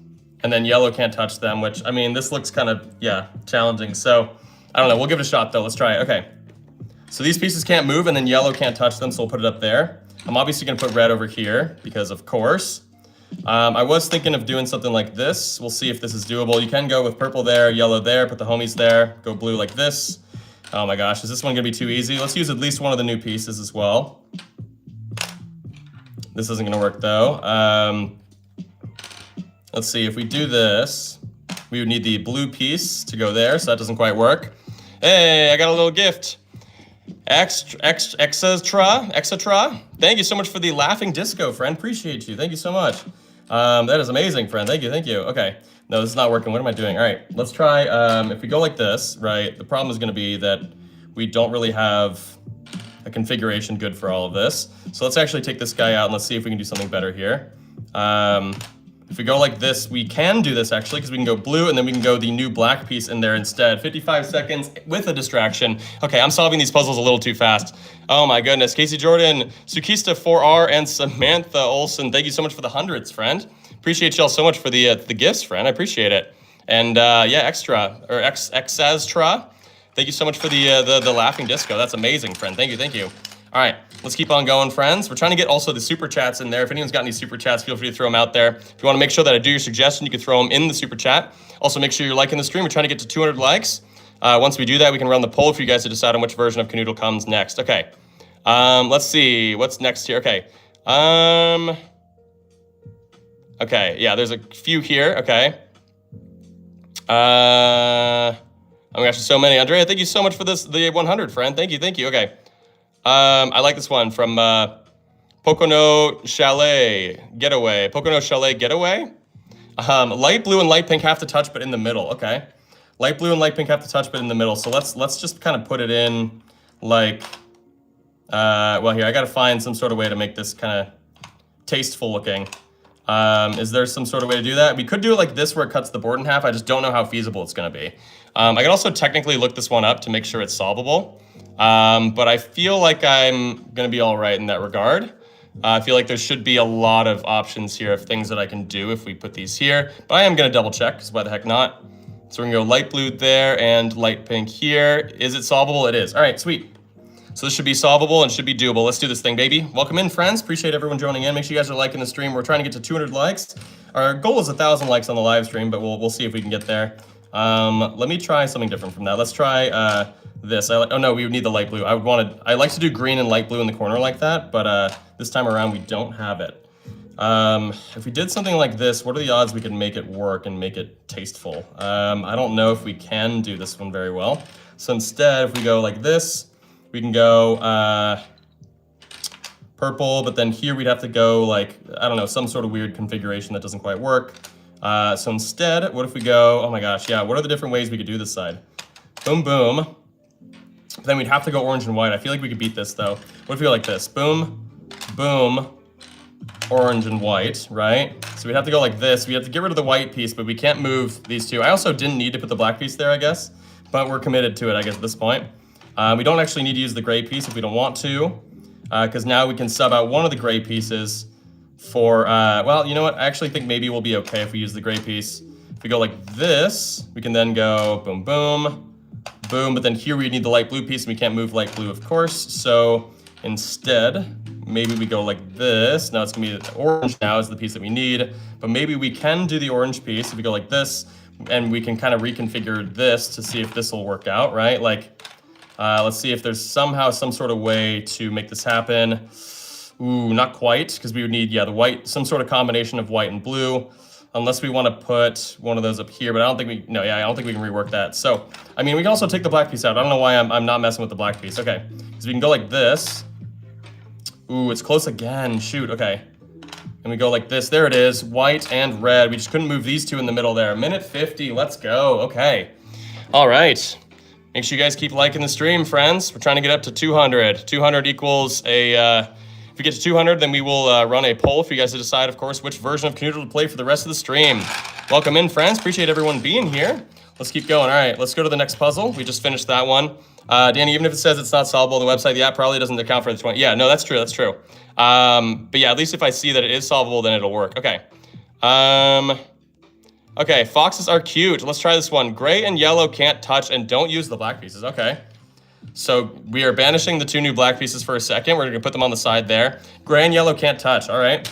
And then yellow can't touch them, which, I mean, this looks kind of, yeah, challenging. So I don't know. We'll give it a shot though. Let's try it. Okay. So these pieces can't move and then yellow can't touch them. So we'll put it up there. I'm obviously going to put red over here because of course. I was thinking of doing something like this. We'll see if this is doable. You can go with purple there, yellow there, put the homies there, go blue like this. Oh my gosh, is this one gonna be too easy? Let's use at least one of the new pieces as well. This isn't gonna work though. Let's see, if we do this, we would need the blue piece to go there, so that doesn't quite work. Hey, I got a little gift. Extra. Thank you so much for the laughing disco, friend. Appreciate you. Thank you so much. That is amazing, friend. Thank you. Okay. No, this is not working. What am I doing? All right, let's try. If we go like this, right, the problem is going to be that we don't really have a configuration good for all of this. So let's actually take this guy out and let's see if we can do something better here. If we go like this, we can do this actually because we can go blue and then we can go the new black piece in there instead. 55 seconds with a distraction. Okay, I'm solving these puzzles a little too fast. Oh my goodness. Casey Jordan, Sukista 4R, and Samantha Olson. Thank you so much for the hundreds, friend. Appreciate y'all so much for the gifts, friend. I appreciate it. And yeah, Exaztra. Thank you so much for the laughing disco. That's amazing, friend. Thank you. All right, let's keep on going, friends. We're trying to get also the super chats in there. If anyone's got any super chats, feel free to throw them out there. If you want to make sure that I do your suggestion, you can throw them in the super chat. Also, make sure you're liking the stream. We're trying to get to 200 likes. Once we do that, we can run the poll for you guys to decide on which version of Kanoodle comes next. Okay, let's see. What's next here? Okay. Okay, yeah, there's a few here. Okay. Oh my gosh, there's so many. Andrea, thank you so much for this, the 100, friend. Thank you. Okay. I like this one from Pocono Chalet Getaway. Light blue and light pink have to touch, but in the middle. Okay. Light blue and light pink have to touch, but in the middle. So let's just kind of put it in like, well here, I got to find some sort of way to make this kind of tasteful looking. Is there some sort of way to do that? We could do it like this where it cuts the board in half. I just don't know how feasible it's going to be. I can also technically look this one up to make sure it's solvable. But I feel like I'm going to be all right in that regard. I feel like there should be a lot of options here of things that I can do if we put these here. But I am going to double check because why the heck not? So we're going to go light blue there and light pink here. Is it solvable? It is. All right, sweet. So this should be solvable and should be doable. Let's do this thing, baby. Welcome in, friends. Appreciate everyone joining in. Make sure you guys are liking the stream. We're trying to get to 200 likes. Our goal is 1,000 likes on the live stream, but we'll see if we can get there. Let me try something different from that. Let's try this. Oh no, we would need the light blue. I like to do green and light blue in the corner like that, but this time around we don't have it. If we did something like this, what are the odds we could make it work and make it tasteful? I don't know if we can do this one very well. So instead, if we go like this, we can go purple, but then here we'd have to go like, I don't know, some sort of weird configuration that doesn't quite work. So instead, what if we go, oh my gosh, yeah, what are the different ways we could do this side? Boom, boom. But then we'd have to go orange and white. I feel like we could beat this though. What if we go like this? Boom, boom, orange and white, right? So we'd have to go like this. We have to get rid of the white piece, but we can't move these two. I also didn't need to put the black piece there, I guess, but we're committed to it, I guess, at this point. We don't actually need to use the gray piece if we don't want to, because now we can sub out one of the gray pieces for, well, you know what? I actually think maybe we'll be okay if we use the gray piece. If we go like this, we can then go boom, boom, boom, but then here we need the light blue piece and we can't move light blue, of course. So instead, maybe we go like this. Now it's gonna be the orange now is the piece that we need, but maybe we can do the orange piece if we go like this, and we can kind of reconfigure this to see if this will work out, right? Like, let's see if there's somehow some sort of way to make this happen. Ooh, not quite, because we would need, yeah, the white, some sort of combination of white and blue, unless we want to put one of those up here, but I don't think we, no, yeah, I don't think we can rework that. So, I mean, we can also take the black piece out. I don't know why I'm not messing with the black piece. Okay, because we can go like this. Ooh, it's close again, shoot, okay. And we go like this, there it is, white and red. We just couldn't move these two in the middle there. Minute 50, let's go, okay. All right, make sure you guys keep liking the stream, friends. We're trying to get up to 200. 200 equals a, if we get to 200, then we will run a poll for you guys to decide, of course, which version of Kanoodle to play for the rest of the stream. Welcome in, friends. Appreciate everyone being here. Let's keep going. All right, let's go to the next puzzle. We just finished that one. Danny, even if it says it's not solvable on the website, the app probably doesn't account for the 20. Yeah, no, that's true. That's true. But yeah, at least if I see that it is solvable, then it'll work. Okay. Okay, foxes are cute. Let's try this one. Gray and yellow can't touch and don't use the black pieces. Okay. So we are banishing the two new black pieces for a second. We're gonna put them on the side there. Gray and yellow can't touch. All right.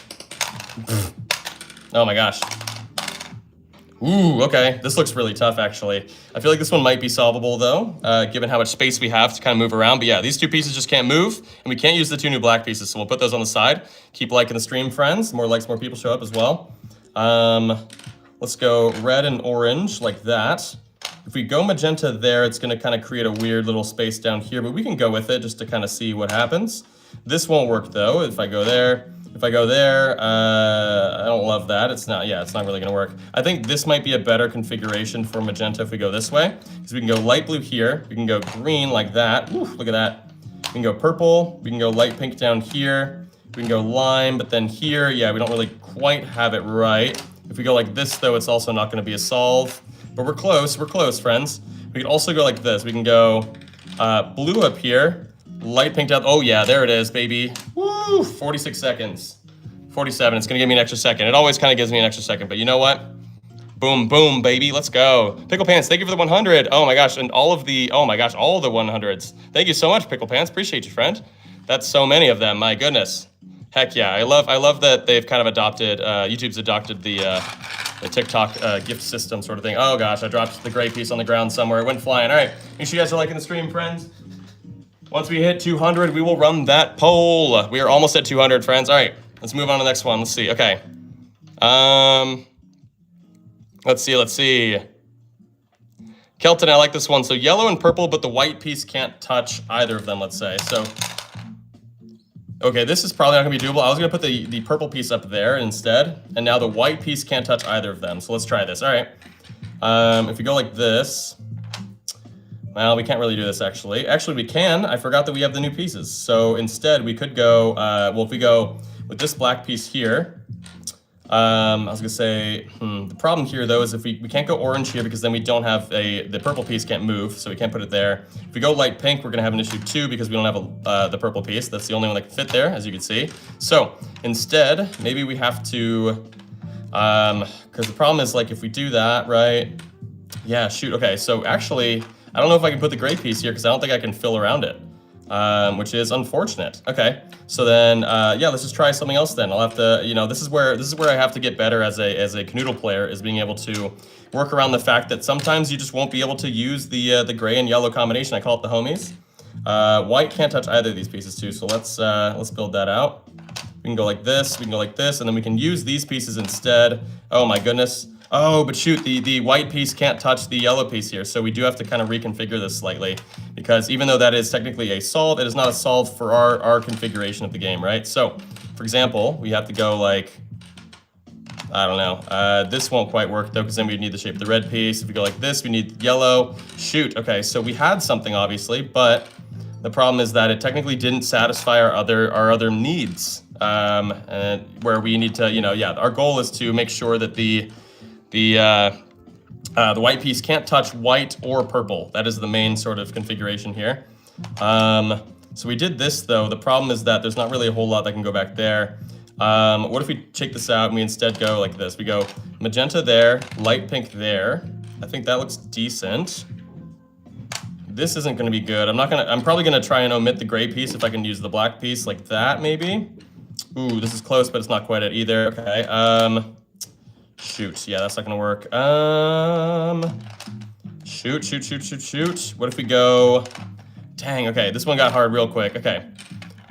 Oh my gosh. Ooh, okay. This looks really tough, actually. I feel like this one might be solvable, though, given how much space we have to kind of move around. But yeah, these two pieces just can't move, and we can't use the two new black pieces, so we'll put those on the side. Keep liking the stream, friends. More likes, more people show up as well. Let's go red and orange, like that. If we go magenta there, it's going to kind of create a weird little space down here, but we can go with it just to kind of see what happens. This won't work, though, if I go there. If I go there, I don't love that. It's not, yeah, it's not really gonna work. I think this might be a better configuration for magenta if we go this way. Because we can go light blue here, we can go green like that. Ooh, look at that. We can go purple, we can go light pink down here, we can go lime, but then here, yeah, we don't really quite have it right. If we go like this though, it's also not gonna be a solve. But we're close, friends. We can also go like this. We can go blue up here, light pink down. Oh yeah, there it is, baby. Woo, 46 seconds. 47, it's gonna give me an extra second. It always kind of gives me an extra second, but you know what? Boom, boom, baby, let's go. Pickle Pants, thank you for the 100. Oh my gosh, and all of the, oh my gosh, all of the 100s. Thank you so much, Pickle Pants, appreciate you, friend. That's so many of them, my goodness. Heck yeah, I love that they've kind of adopted, YouTube's adopted the TikTok gift system sort of thing. Oh gosh, I dropped the gray piece on the ground somewhere. It went flying. All right, make sure you guys are liking the stream, friends. Once we hit 200, we will run that poll. We are almost at 200, friends. All right, let's move on to the next one. Let's see. Okay. Let's see. Kelton, I like this one. So yellow and purple, but the white piece can't touch either of them, let's say. So, okay, this is probably not gonna be doable. I was gonna put the purple piece up there instead, and now the white piece can't touch either of them. So let's try this. All right. If we go like this, well, we can't really do this, actually. Actually, we can. I forgot that we have the new pieces. So instead, we could go, well, if we go with this black piece here, I was going to say, the problem here, though, is if we can't go orange here because then we don't have the purple piece can't move, so we can't put it there. If we go light pink, we're going to have an issue, too, because we don't have the purple piece. That's the only one that can fit there, as you can see. So instead, maybe we have to, because the problem is, like, if we do that, right? Yeah, shoot. Okay, so actually, I don't know if I can put the gray piece here because I don't think I can fill around it. which is unfortunate. Okay, so then yeah, let's just try something else then. I'll have to, you know, this is where I have to get better as a Kanoodle player, is being able to work around the fact that sometimes you just won't be able to use the gray and yellow combination. I call it the homies. White can't touch either of these pieces too, so let's build that out. We can go like this, we can go like this, and then we can use these pieces instead. Oh my goodness. Oh, but shoot, the white piece can't touch the yellow piece here, so we do have to kind of reconfigure this slightly, because even though that is technically a solve, it is not a solve for our configuration of the game, right? So, for example, we have to go like, I don't know, this won't quite work though, because then we'd need the shape of the red piece. If we go like this, we need yellow. Shoot, okay, so we had something obviously, but the problem is that it technically didn't satisfy our other needs, and where we need to, you know, yeah, our goal is to make sure that the white piece can't touch white or purple. That is the main sort of configuration here. So we did this though. The problem is that there's not really a whole lot that can go back there. What if we take this out and we instead go like this? We go magenta there, light pink there. I think that looks decent. This isn't gonna be good. I'm probably gonna try and omit the gray piece if I can use the black piece like that maybe. Ooh, this is close, but it's not quite it either. Okay, shoot, yeah, that's not gonna work. Shoot. What if we go, dang, okay, this one got hard real quick. Okay,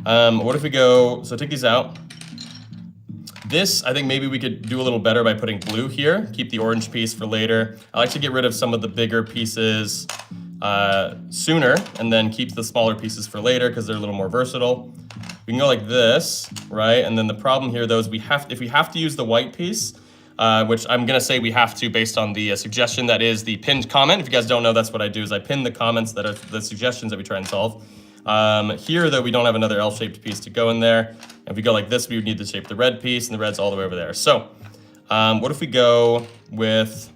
what if we go, so take these out. This, I think maybe we could do a little better by putting blue here, keep the orange piece for later. I like to get rid of some of the bigger pieces sooner, and then keep the smaller pieces for later because they're a little more versatile. We can go like this, right? And then the problem here though is if we have to use the white piece, which I'm gonna say we have to based on the suggestion that is the pinned comment. If you guys don't know, that's what I do, is I pin the comments that are the suggestions that we try and solve. Here though, we don't have another L-shaped piece to go in there. If we go like this, we would need to shape the red piece, and the red's all the way over there. So what if we go with,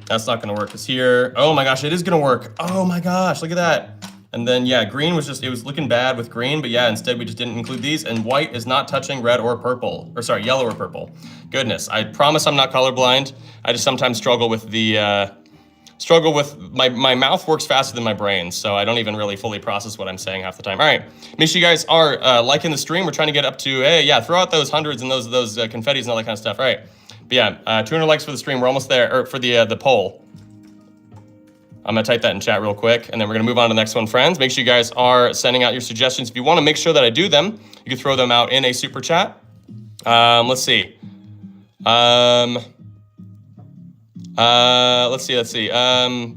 that's not gonna work, because here, oh my gosh, it is gonna work. Oh my gosh, look at that. And then yeah, green was just, it was looking bad with green, but yeah, instead we just didn't include these, and white is not touching red or purple, or sorry, yellow or purple. Goodness, I promise I'm not colorblind. I just sometimes struggle with my mouth works faster than my brain, so I don't even really fully process what I'm saying half the time. All right, make sure you guys are liking the stream. We're trying to get up to, hey, yeah, throw out those hundreds and those confettis and all that kind of stuff. All right, but yeah, 200 likes for the stream. We're almost there, or for the poll. I'm gonna type that in chat real quick, and then we're gonna move on to the next one, friends. Make sure you guys are sending out your suggestions. If you wanna make sure that I do them, you can throw them out in a super chat. Let's see. Let's see. Oh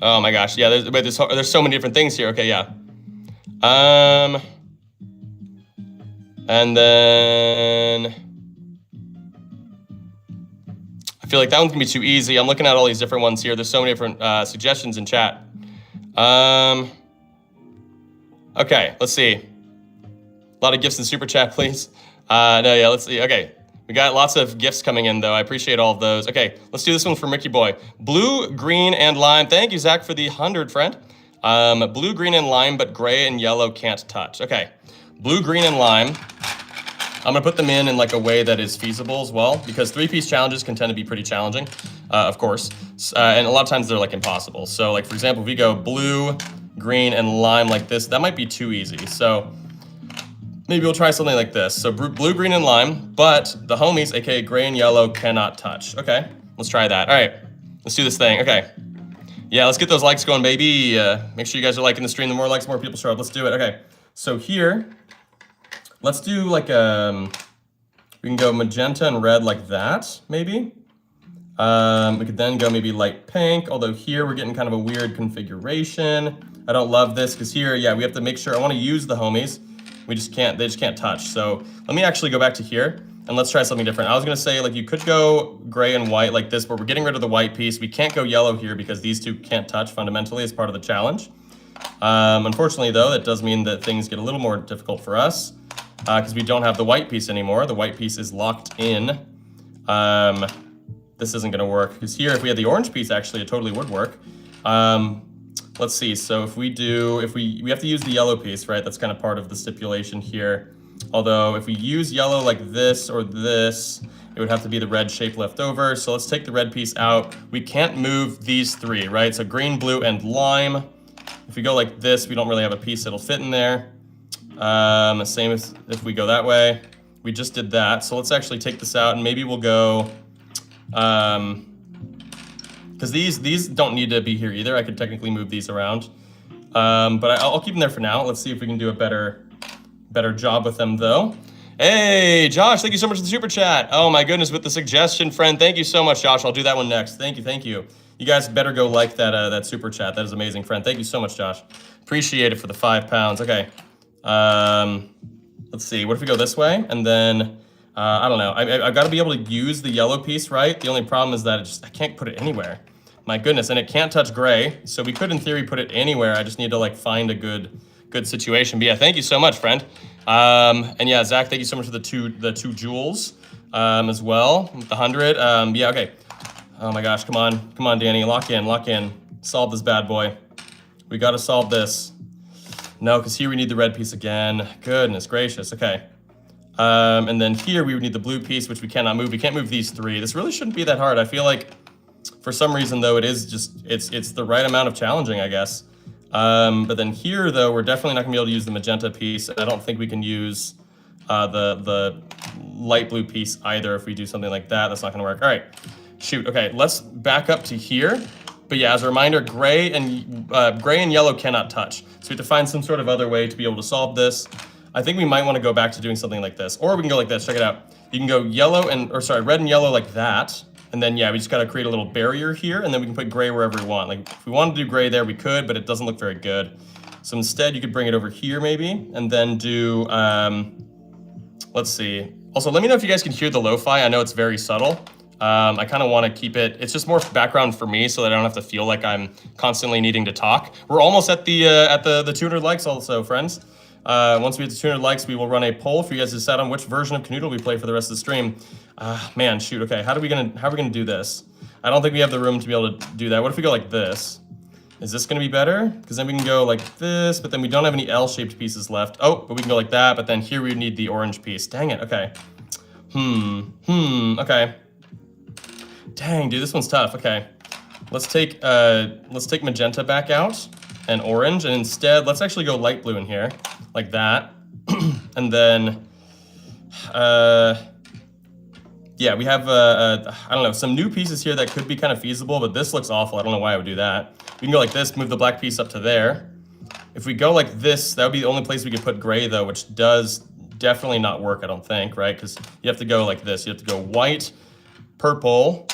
my gosh, yeah, there's so many different things here. Okay, yeah. And then I feel like that one's gonna be too easy. I'm looking at all these different ones here. There's so many different suggestions in chat. Okay, let's see. A lot of gifts in super chat, please. No, yeah, let's see. Okay, we got lots of gifts coming in though. I appreciate all of those. Okay, let's do this one from Ricky Boy. Blue, green, and lime. Thank you, Zach, for the 100, friend. Blue, green, and lime, but gray and yellow can't touch. Okay, blue, green, and lime. I'm gonna put them in like a way that is feasible as well, because 3-piece challenges can tend to be pretty challenging, of course. And a lot of times they're like impossible. So like, for example, if we go blue, green, and lime like this, that might be too easy. So maybe we'll try something like this. So blue, green, and lime, but the homies, AKA gray and yellow, cannot touch. Okay, let's try that. All right, let's do this thing. Okay. Yeah, let's get those likes going, baby. Make sure you guys are liking the stream. The more likes, more people show up. Let's do it. Okay, so here, let's do like we can go magenta and red like that, maybe. We could then go maybe light pink, although here we're getting kind of a weird configuration. I don't love this, because here, yeah, we have to make sure, I want to use the homies. We just can't, they just can't touch. So let me actually go back to here and let's try something different. I was gonna say, like, you could go gray and white like this, but we're getting rid of the white piece. We can't go yellow here because these two can't touch fundamentally as part of the challenge. Unfortunately though, that does mean that things get a little more difficult for us because we don't have the white piece anymore. The white piece is locked in. This isn't gonna work, because here, if we had the orange piece, actually, it totally would work. Let's see, so if we have to use the yellow piece, right? That's kind of part of the stipulation here. Although if we use yellow like this or this, it would have to be the red shape left over. So let's take the red piece out. We can't move these three, right? So green, blue, and lime. If we go like this, we don't really have a piece that'll fit in there. Same as if we go that way. We just did that. So let's actually take this out and maybe we'll go, because these don't need to be here either. I could technically move these around. But I'll keep them there for now. Let's see if we can do a better job with them though. Hey, Josh, thank you so much for the super chat. Oh my goodness, with the suggestion, friend. Thank you so much, Josh. I'll do that one next. Thank you. You guys better go like that super chat. That is amazing, friend. Thank you so much, Josh. Appreciate it for the £5. Okay. Let's see. What if we go this way? And then, I don't know. I've got to be able to use the yellow piece, right? The only problem is that I can't put it anywhere. My goodness, and it can't touch gray. So we could, in theory, put it anywhere. I just need to like find a good situation. But yeah, thank you so much, friend. And yeah, Zach, thank you so much for the two jewels as well. The 100. Yeah, okay. Oh my gosh, come on, Danny, lock in. Solve this bad boy. We got to solve this. No, because here we need the red piece again. Goodness gracious. Okay. And then here we would need the blue piece, which we cannot move. We can't move these three. This really shouldn't be that hard. I feel like for some reason though, it is just it's the right amount of challenging, I guess. But then here, though, we're definitely not gonna be able to use the magenta piece. I don't think we can use the light blue piece either if we do something like that. That's not gonna work. All right, shoot. Okay, let's back up to here. But yeah, as a reminder, gray and yellow cannot touch. So we have to find some sort of other way to be able to solve this. I think we might want to go back to doing something like this, or we can go like this. Check it out. You can go red and yellow like that. And then, yeah, we just got to create a little barrier here, and then we can put gray wherever we want. Like, if we wanted to do gray there, we could, but it doesn't look very good. So instead, you could bring it over here, maybe, and then do, let's see. Also, let me know if you guys can hear the lo-fi. I know it's very subtle. I kind of want to keep it, it's just more background for me so that I don't have to feel like I'm constantly needing to talk. We're almost at the 200 likes also, friends. Once we hit the 200 likes, we will run a poll for you guys to decide on which version of Kanoodle we play for the rest of the stream. Man, shoot. Okay, how are we gonna do this? I don't think we have the room to be able to do that. What if we go like this? Is this gonna be better? Because then we can go like this, but then we don't have any L-shaped pieces left. Oh, but we can go like that, but then here we need the orange piece. Dang it. Okay. Okay. Dang, dude, this one's tough. Okay. Let's take magenta back out and orange, and instead let's actually go light blue in here. Like that. And then, yeah, we have, I don't know, some new pieces here that could be kind of feasible, but this looks awful. I don't know why I would do that. We can go like this, move the black piece up to there. If we go like this, that would be the only place we could put gray though, which does definitely not work, I don't think, right? Because you have to go like this. You have to go white, purple.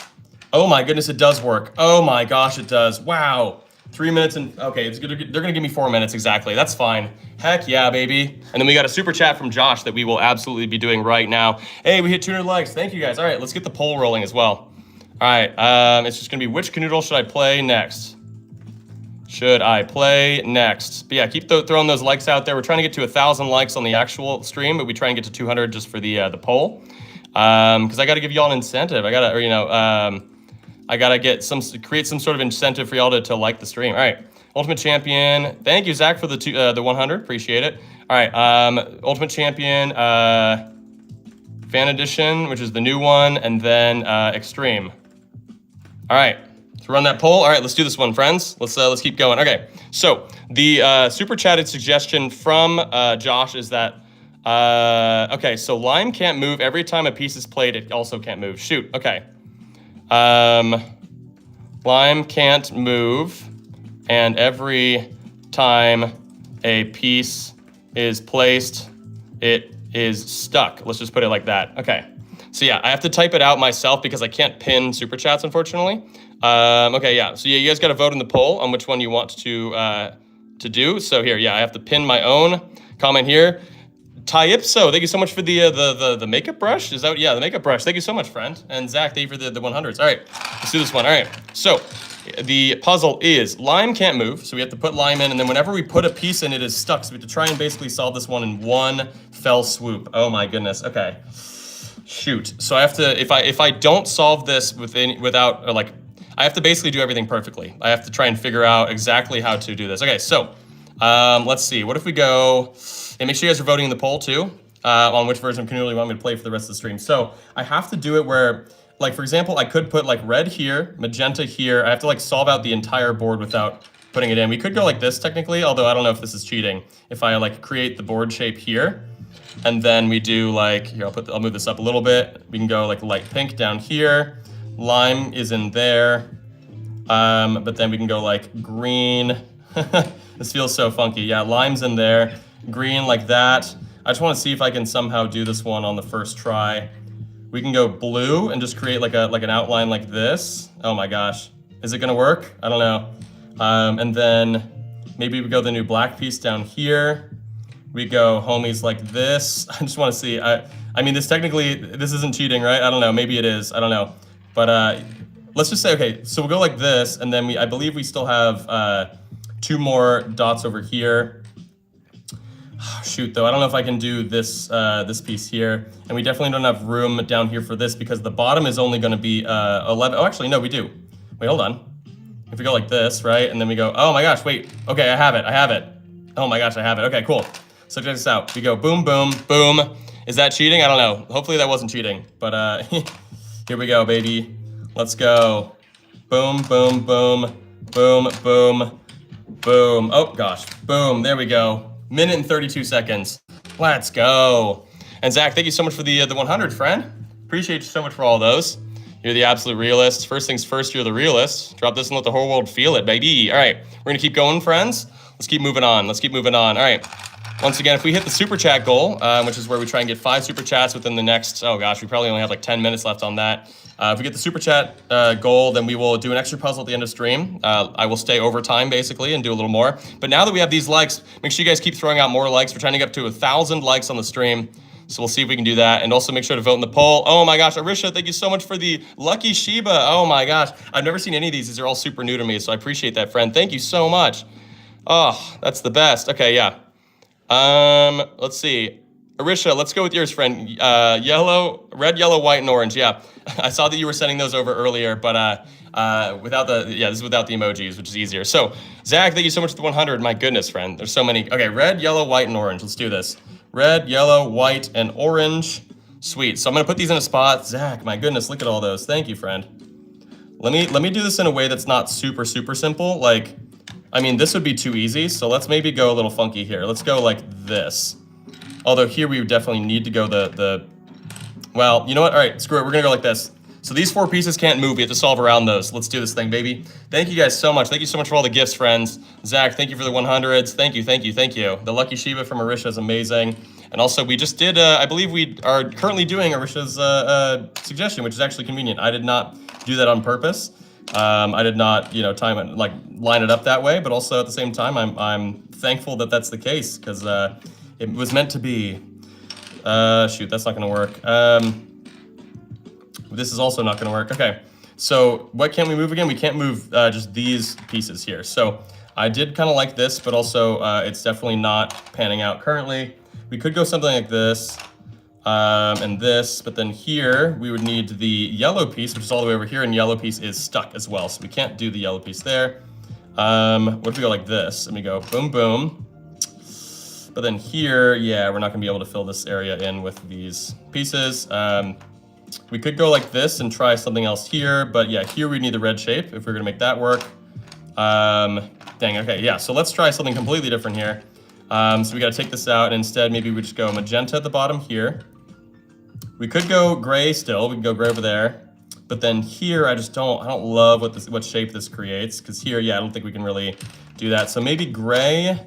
Oh my goodness, it does work. Oh my gosh, it does. Wow. 3 minutes and, okay, they're gonna give me 4 minutes exactly. That's fine. Heck yeah, baby. And then we got a super chat from Josh that we will absolutely be doing right now. Hey, we hit 200 likes. Thank you guys. All right, let's get the poll rolling as well. All right, it's just gonna be which Kanoodle should I play next? But yeah, keep throwing those likes out there. We're trying to get to 1,000 likes on the actual stream, but we try and get to 200 just for the poll. Because I got to give y'all an incentive. I gotta create some sort of incentive for y'all to like the stream. All right, Ultimate Champion. Thank you, Zach, for the 100. Appreciate it. All right, Ultimate Champion, Fan Edition, which is the new one, and then Extreme. All right, so run that poll. All right, let's do this one, friends. Let's keep going. Okay, so the super chatted suggestion from Josh is that okay, so lime can't move every time a piece is played. It also can't move. Shoot. Okay. Lime can't move, and every time a piece is placed, it is stuck. Let's just put it like that. Okay. So yeah, I have to type it out myself because I can't pin super chats, unfortunately. Okay, yeah. So yeah, you guys got to vote in the poll on which one you want to do. So here, yeah, I have to pin my own comment here. Ty Ipso, thank you so much for the makeup brush. Is that, yeah, the makeup brush. Thank you so much, friend. And Zach, thank you for the 100s. All right, let's do this one. All right, so the puzzle is lime can't move, so we have to put lime in, and then whenever we put a piece in, it is stuck. So we have to try and basically solve this one in one fell swoop. Oh my goodness. Okay, shoot. So I have to, if I don't solve this without I have to basically do everything perfectly. I have to try and figure out exactly how to do this. Okay, so let's see. What if we go? And make sure you guys are voting in the poll too. on which version of Kanoodle you want me to play for the rest of the stream. So I have to do it where, like, for example, I could put like red here, magenta here. I have to like solve out the entire board without putting it in. We could go like this technically, although I don't know if this is cheating. If I like create the board shape here, and then we do like, here, I'll move this up a little bit. We can go like light pink down here. Lime is in there. But then we can go like green. This feels so funky. Yeah, lime's in there. Green like that. I just want to see if I can somehow do this one on the first try. We can go blue and just create like an outline like this. Oh my gosh. Is it gonna work? I don't know. And then maybe we go the new black piece down here. We go homies like this. I just want to see. I mean, this isn't cheating, right? I don't know. Maybe it is. I don't know. But let's just say, okay, so we'll go like this, and then I believe we still have 2 more dots over here. Shoot, though, I don't know if I can do this this piece here, and we definitely don't have room down here for this because the bottom is only going to be 11. Oh, actually, no, we do. Wait, hold on. If we go like this, right, and then we go, oh my gosh, wait, okay, I have it. Oh my gosh, I have it. Okay, cool. So check this out. We go boom, boom, boom. Is that cheating? I don't know. Hopefully that wasn't cheating, but here we go, baby. Let's go. Boom, boom, boom, boom, boom, boom. Oh gosh, boom. There we go. Minute and 32 seconds. Let's go. And Zach, thank you so much for the 100, friend. Appreciate you so much for all those. You're the absolute realist. First things first, you're the realist. Drop this and let the whole world feel it, baby. All right, we're gonna keep going, friends. Let's keep moving on. All right. Once again, if we hit the super chat goal, which is where we try and get 5 super chats within the next, oh gosh, we probably only have like 10 minutes left on that. If we get the super chat goal, then we will do an extra puzzle at the end of stream. I will stay over time basically and do a little more. But now that we have these likes, make sure you guys keep throwing out more likes. We're trying to get up to 1,000 likes on the stream. So we'll see if we can do that. And also make sure to vote in the poll. Oh my gosh, Arisha, thank you so much for the Lucky Shiba. Oh my gosh, I've never seen any of these. These are all super new to me, so I appreciate that, friend. Thank you so much. Oh, that's the best. Okay, yeah. Let's see. Arisha, let's go with yours, friend. Red, yellow, white, and orange. Yeah, I saw that you were sending those over earlier, but this is without the emojis, which is easier. So, Zach, thank you so much for the 100. My goodness, friend. There's so many. Okay, red, yellow, white, and orange. Let's do this. Red, yellow, white, and orange. Sweet. So I'm gonna put these in a spot. Zach, my goodness, look at all those. Thank you, friend. Let me do this in a way that's not super simple. Like, I mean, this would be too easy. So let's maybe go a little funky here. Let's go like this. Although here we would definitely need to go well, you know what? All right, screw it. We're gonna go like this. So these 4 pieces can't move. We have to solve around those. Let's do this thing, baby. Thank you guys so much. Thank you so much for all the gifts, friends. Zach, thank you for the 100s. Thank you. The Lucky Shiba from Arisha is amazing. And also, we just did, I believe we are currently doing Arisha's suggestion, which is actually convenient. I did not do that on purpose. I did not, time it, like line it up that way. But also at the same time, I'm thankful that that's the case because it was meant to be. Shoot, that's not gonna work. This is also not gonna work. Okay, so what can we move again? We can't move just these pieces here. So I did kind of like this, but also it's definitely not panning out currently. We could go something like this and this, but then here we would need the yellow piece, which is all the way over here, and yellow piece is stuck as well. So we can't do the yellow piece there. What if we go like this? And we go boom, boom. But then here, yeah, we're not gonna be able to fill this area in with these pieces. We could go like this and try something else here, but yeah, here we need the red shape if we're gonna make that work. Dang, okay, yeah, so let's try something completely different here. So we gotta take this out, and instead maybe we just go magenta at the bottom here. We could go gray still, we can go gray over there. But then here, I don't love what shape this creates, because here, yeah, I don't think we can really do that. So maybe gray.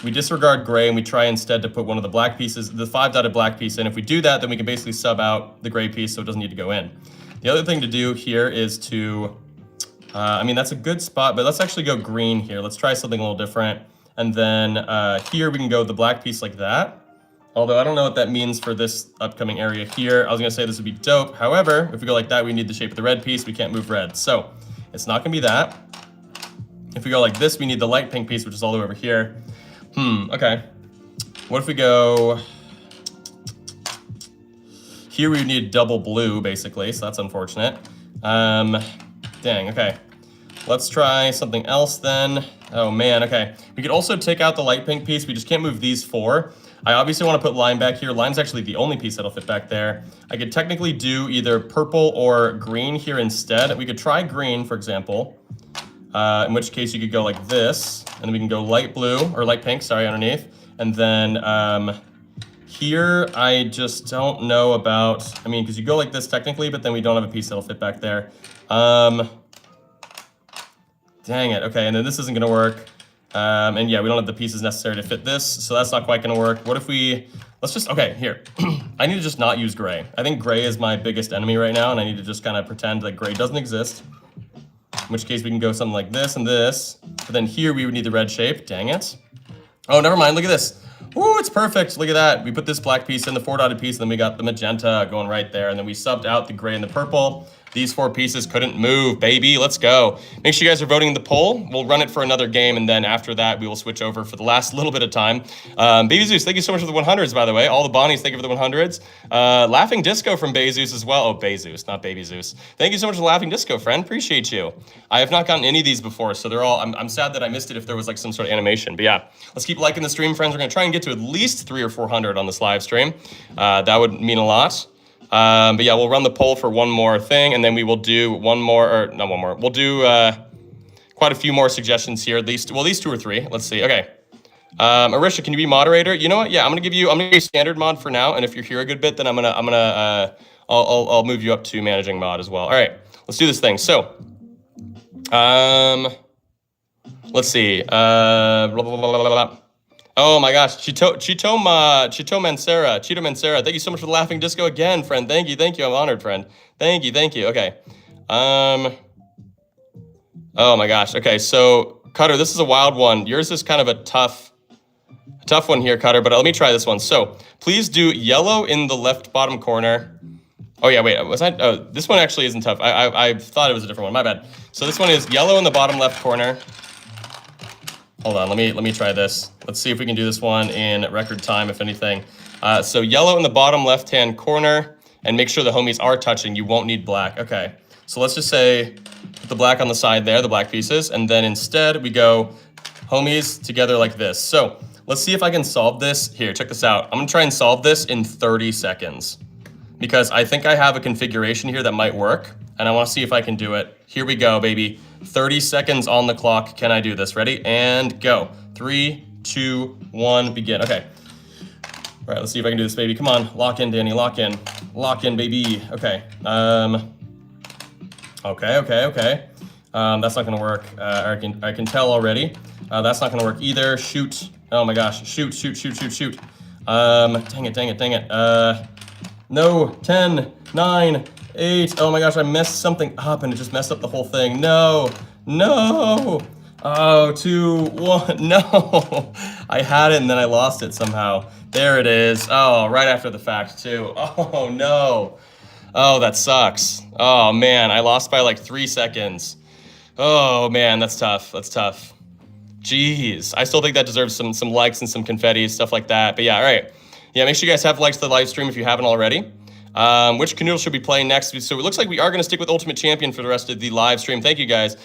We disregard gray and we try instead to put one of the black pieces, the 5-dotted black piece in. If we do that, then we can basically sub out the gray piece so it doesn't need to go in. The other thing to do here is to, I mean, that's a good spot, but let's actually go green here. Let's try something a little different. And then here we can go the black piece like that. Although I don't know what that means for this upcoming area here. I was gonna say this would be dope. However, if we go like that, we need the shape of the red piece. We can't move red. So it's not gonna be that. If we go like this, we need the light pink piece, which is all the way over here. Okay. What if we go here? We need double blue basically, so that's unfortunate. Dang, okay. Let's try something else then. Oh man, okay. We could also take out the light pink piece. We just can't move these 4. I obviously want to put lime back here. Lime's actually the only piece that'll fit back there. I could technically do either purple or green here instead. We could try green, for example, in which case you could go like this, and then we can go light blue, or light pink, sorry, underneath. And then here, I just don't know about, I mean, because you go like this technically, but then we don't have a piece that'll fit back there. Dang it, okay, and then this isn't gonna work. And yeah, we don't have the pieces necessary to fit this, so that's not quite gonna work. What if we, let's just, okay, here. I need to just not use gray. I think gray is my biggest enemy right now, and I need to just kind of pretend that gray doesn't exist. In which case we can go something like this and this, but then here we would need the red shape, dang it. Oh, never mind, look at this. Ooh, it's perfect, look at that. We put this black piece in the 4-dotted piece, and then we got the magenta going right there, and then we subbed out the gray and the purple. These 4 pieces couldn't move, baby. Let's go. Make sure you guys are voting in the poll. We'll run it for another game, and then after that, we will switch over for the last little bit of time. Baby Zeus, thank you so much for the 100s, by the way. All the Bonnies, thank you for the 100s. Laughing Disco from Bay Zeus as well. Oh, Bay Zeus, not Baby Zeus. Thank you so much for the Laughing Disco, friend. Appreciate you. I have not gotten any of these before, so they're all, I'm sad that I missed it if there was like some sort of animation. But yeah, let's keep liking the stream, friends. We're going to try and get to at least 300 or 400 on this live stream. That would mean a lot. But yeah, we'll run the poll for one more thing, and then we will do one more, or not one more. We'll do quite a few more suggestions here, at least, well, at least 2 or 3. Let's see. Okay. Arisha, can you be moderator? You know what? Yeah, I'm gonna give you standard mod for now, and if you're here a good bit, then I'll move you up to managing mod as well. All right, let's do this thing. So, let's see. Blah, blah, blah, blah, blah, blah. Oh my gosh, Chito Mancera, thank you so much for the Laughing Disco again, friend. Thank you, I'm honored, friend. Thank you, okay. Oh my gosh, okay, so Cutter, this is a wild one. Yours is kind of a tough one here, Cutter, but let me try this one. So please do yellow in the left bottom corner. Oh yeah, wait, oh, this one actually isn't tough. I thought it was a different one, my bad. So this one is yellow in the bottom left corner. Hold on, let me try this. Let's see if we can do this one in record time, if anything. So yellow in the bottom left-hand corner, and make sure the homies are touching. You won't need black. Okay, so let's just say, put the black on the side there, the black pieces, and then instead we go homies together like this. So let's see if I can solve this. Here, check this out. I'm gonna try and solve this in 30 seconds because I think I have a configuration here that might work, and I wanna see if I can do it. Here we go, baby. 30 seconds on the clock. Can I do this? Ready? And go. 3, 2, 1, begin. Okay. All right, let's see if I can do this, baby. Come on, lock in, Danny, lock in. Lock in, baby. Okay. Okay. That's not gonna work. I can tell already. That's not gonna work either. Shoot. Oh my gosh. Shoot. Dang it. No. 10, 9, 8. Oh my gosh, I messed something up and it just messed up the whole thing. No. Oh, 2, 1. No. I had it and then I lost it somehow. There it is. Oh, right after the fact too. Oh no. Oh, that sucks. Oh man, I lost by like 3 seconds. Oh man, that's tough. Jeez. I still think that deserves some likes and some confetti, stuff like that. But yeah, all right. Yeah, make sure you guys have likes to the live stream if you haven't already. Which Kanoodle should we play next? So it looks like we are going to stick with Ultimate Champion for the rest of the live stream. Thank you, guys.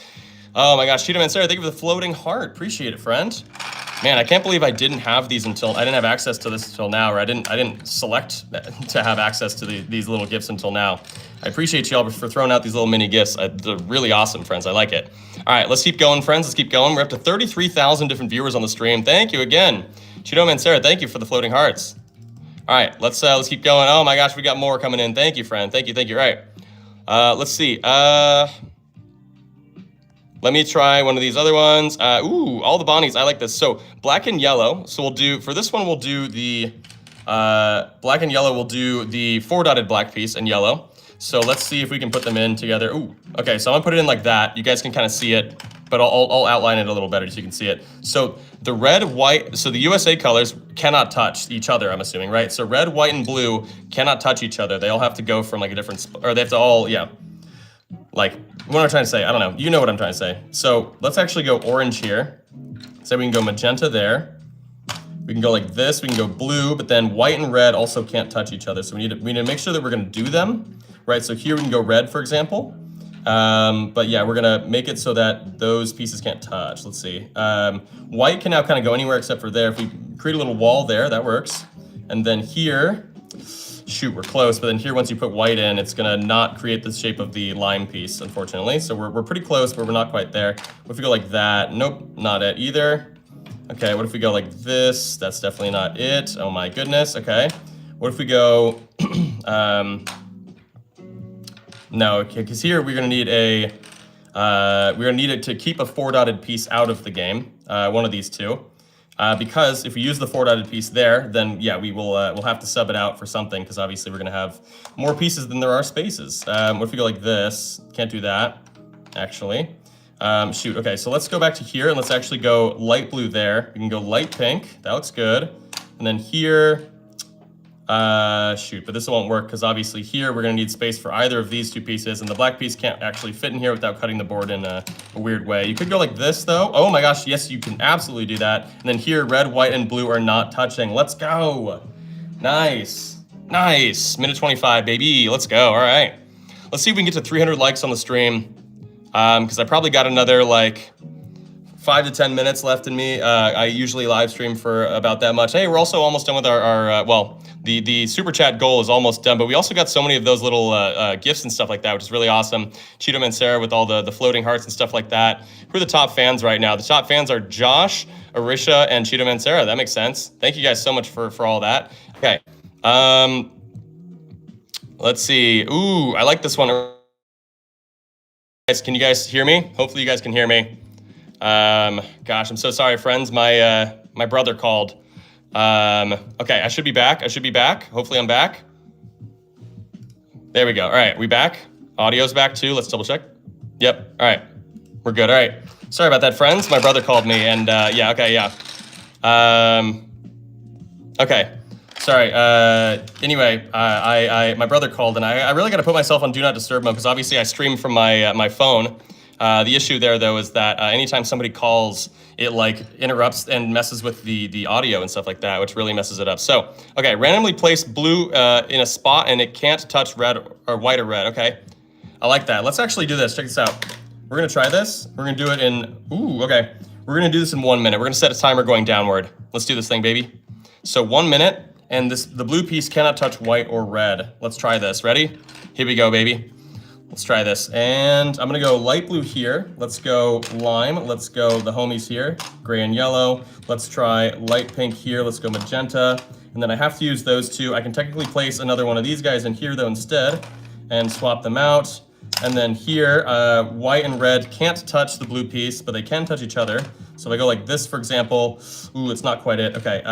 Oh my gosh, Cheetah Man Sarah, thank you for the floating heart. Appreciate it, friend. Man, I can't believe I didn't have these until, I didn't have access to this until now, or I didn't select to have access to these little gifts until now. I appreciate y'all for throwing out these little mini gifts. They're really awesome, friends. I like it. All right, let's keep going, friends. Let's keep going. We're up to 33,000 different viewers on the stream. Thank you again. Cheeto Man Sarah, thank you for the floating hearts. All right, let's keep going. Oh my gosh, we got more coming in. Thank you, friend. Thank you. All right. Let's see. Let me try one of these other ones. Ooh, all the Bonnies. I like this. So black and yellow. So we'll do, for this one, we'll do the black and yellow. We'll do the 4-dotted black piece and yellow. So let's see if we can put them in together. Ooh, okay. So I'm gonna put it in like that. You guys can kind of see it, but I'll outline it a little better so you can see it. So the red, white, so the USA colors cannot touch each other, I'm assuming, right? So red, white, and blue cannot touch each other. They all have to go from like a different, or they have to all, yeah. Like, what am I trying to say? I don't know. You know what I'm trying to say. So let's actually go orange here. So we can go magenta there. We can go like this. We can go blue, but then white and red also can't touch each other. So we need to make sure that we're going to do them, right? So here we can go red, for example. But yeah, we're gonna make it so that those pieces can't touch. Let's see. White can now kind of go anywhere except for there. If we create a little wall there, that works. And then here, shoot, we're close. But then here, once you put white in, it's gonna not create the shape of the lime piece, unfortunately. So we're pretty close, but we're not quite there. What if we go like that? Nope, not it either. Okay, what if we go like this? That's definitely not it. Oh my goodness, okay. What if we go, no, okay, because here we're gonna need it to keep a 4-dotted piece out of the game, one of these two. Because if we use the 4-dotted piece there, then yeah, we'll have to sub it out for something, because obviously we're gonna have more pieces than there are spaces. What if we go like this? Can't do that, actually. Shoot, okay, so let's go back to here and let's actually go light blue there. We can go light pink, that looks good. And then here, shoot, but this won't work because obviously here we're gonna need space for either of these two pieces, and the black piece can't actually fit in here without cutting the board in a weird way. You could go like this though. Oh my gosh, yes, you can absolutely do that. And then here, red, white, and blue are not touching. Let's go. Nice, nice. Minute 25, baby, let's go, all right. Let's see if we can get to 300 likes on the stream, because I probably got another like 5 to 10 minutes left in me. I usually live stream for about that much. Hey, we're also almost done with our well, the super chat goal is almost done, but we also got so many of those little gifts and stuff like that, which is really awesome. Cheeto and Sarah with all the floating hearts and stuff like that. Who are the top fans right now? The top fans are Josh, Arisha, and Cheeto and Sarah. That makes sense. Thank you guys so much for all that. Okay. Let's see. Ooh, I like this one. Guys, can you guys hear me? Hopefully you guys can hear me. Gosh, I'm so sorry, friends. My brother called. Okay, I should be back. Hopefully I'm back. There we go. All right, we back? Audio's back too. Let's double check. Yep, all right. We're good, all right. Sorry about that, friends. My brother called me and yeah, okay, yeah. Okay, sorry. Anyway, my brother called and I really gotta put myself on Do Not Disturb mode because obviously I stream from my phone. The issue there, though, is that anytime somebody calls, it like interrupts and messes with the audio and stuff like that, which really messes it up. So, okay, randomly place blue in a spot and it can't touch red or white or red. Okay, I like that. Let's actually do this. Check this out. We're gonna try this. We're gonna do it in, ooh, okay. We're gonna do this in 1 minute. We're gonna set a timer going downward. Let's do this thing, baby. So 1 minute, and the blue piece cannot touch white or red. Let's try this. Ready? Here we go, baby. Let's try this. And I'm gonna go light blue here. Let's go lime. Let's go the homies here, gray and yellow. Let's try light pink here. Let's go magenta. And then I have to use those two. I can technically place another one of these guys in here though instead and swap them out. And then here, white and red can't touch the blue piece, but they can touch each other. So if I go like this, for example, ooh, it's not quite it. Okay,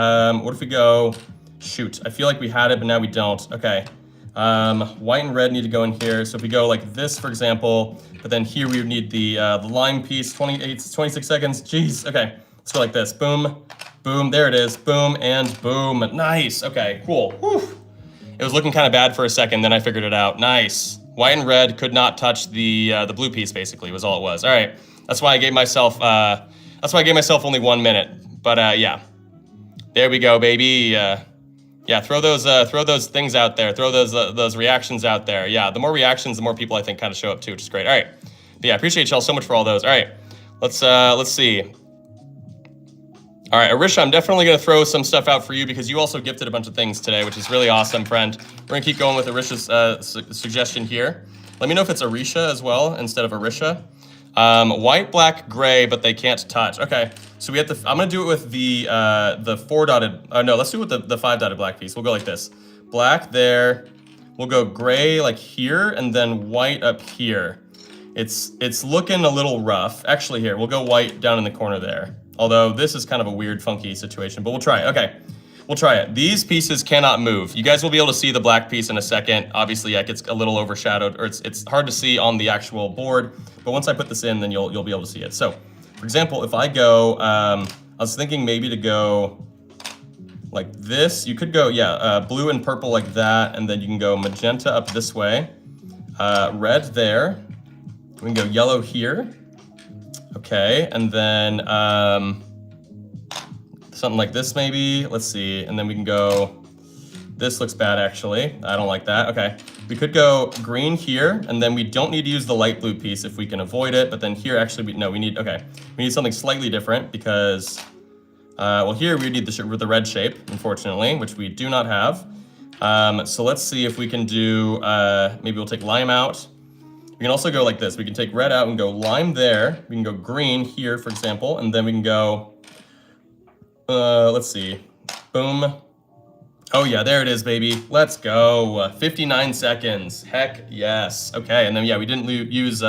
what if we go, shoot, I feel like we had it, but now we don't. Okay. White and red need to go in here. So if we go like this, for example, but then here we would need the line piece, 26 seconds. Jeez. Okay, let's go like this. Boom, boom. There it is. Boom and boom. Nice. Okay, cool. Whew. It was looking kind of bad for a second, then I figured it out. Nice. White and red could not touch the blue piece. Basically, was all it was. All right. That's why I gave myself. That's why I gave myself only 1 minute. But yeah, there we go, baby. Yeah, throw those things out there. Throw those reactions out there. Yeah, the more reactions, the more people I think kind of show up too, which is great. All right, but yeah, I appreciate y'all so much for all those. All right, let's see. All right, Arisha, I'm definitely gonna throw some stuff out for you because you also gifted a bunch of things today, which is really awesome, friend. We're gonna keep going with Arisha's suggestion here. Let me know if it's Arisha as well instead of Arisha. White, black, gray, but they can't touch. Okay, so we have to, I'm gonna do it with the 4-dotted, no, let's do it with the 5-dotted black piece. We'll go like this. Black there, we'll go gray like here, and then white up here. It's looking a little rough. Actually here, we'll go white down in the corner there. Although this is kind of a weird, funky situation, but we'll try it. Okay, we'll try it. These pieces cannot move. You guys will be able to see the black piece in a second. Obviously, it gets a little overshadowed, or it's hard to see on the actual board. But once I put this in, then you'll be able to see it. So, for example, if I go, I was thinking maybe to go like this. You could go, yeah, blue and purple like that, and then you can go magenta up this way, red there. We can go yellow here. Okay, and then something like this maybe. Let's see, and then we can go, this looks bad actually. I don't like that. Okay, we we could go green here, and then we don't need to use the light blue piece if we can avoid it. But then here, actually, we need something slightly different because, well, here we need the red shape, unfortunately, which we do not have. So let's see if we can do, maybe we'll take lime out. We can also go like this. We can take red out and go lime there. We can go green here, for example, and then we can go, let's see, boom. Oh yeah, there it is, baby. Let's go. 59 seconds. Heck yes. Okay, and then yeah, we didn't use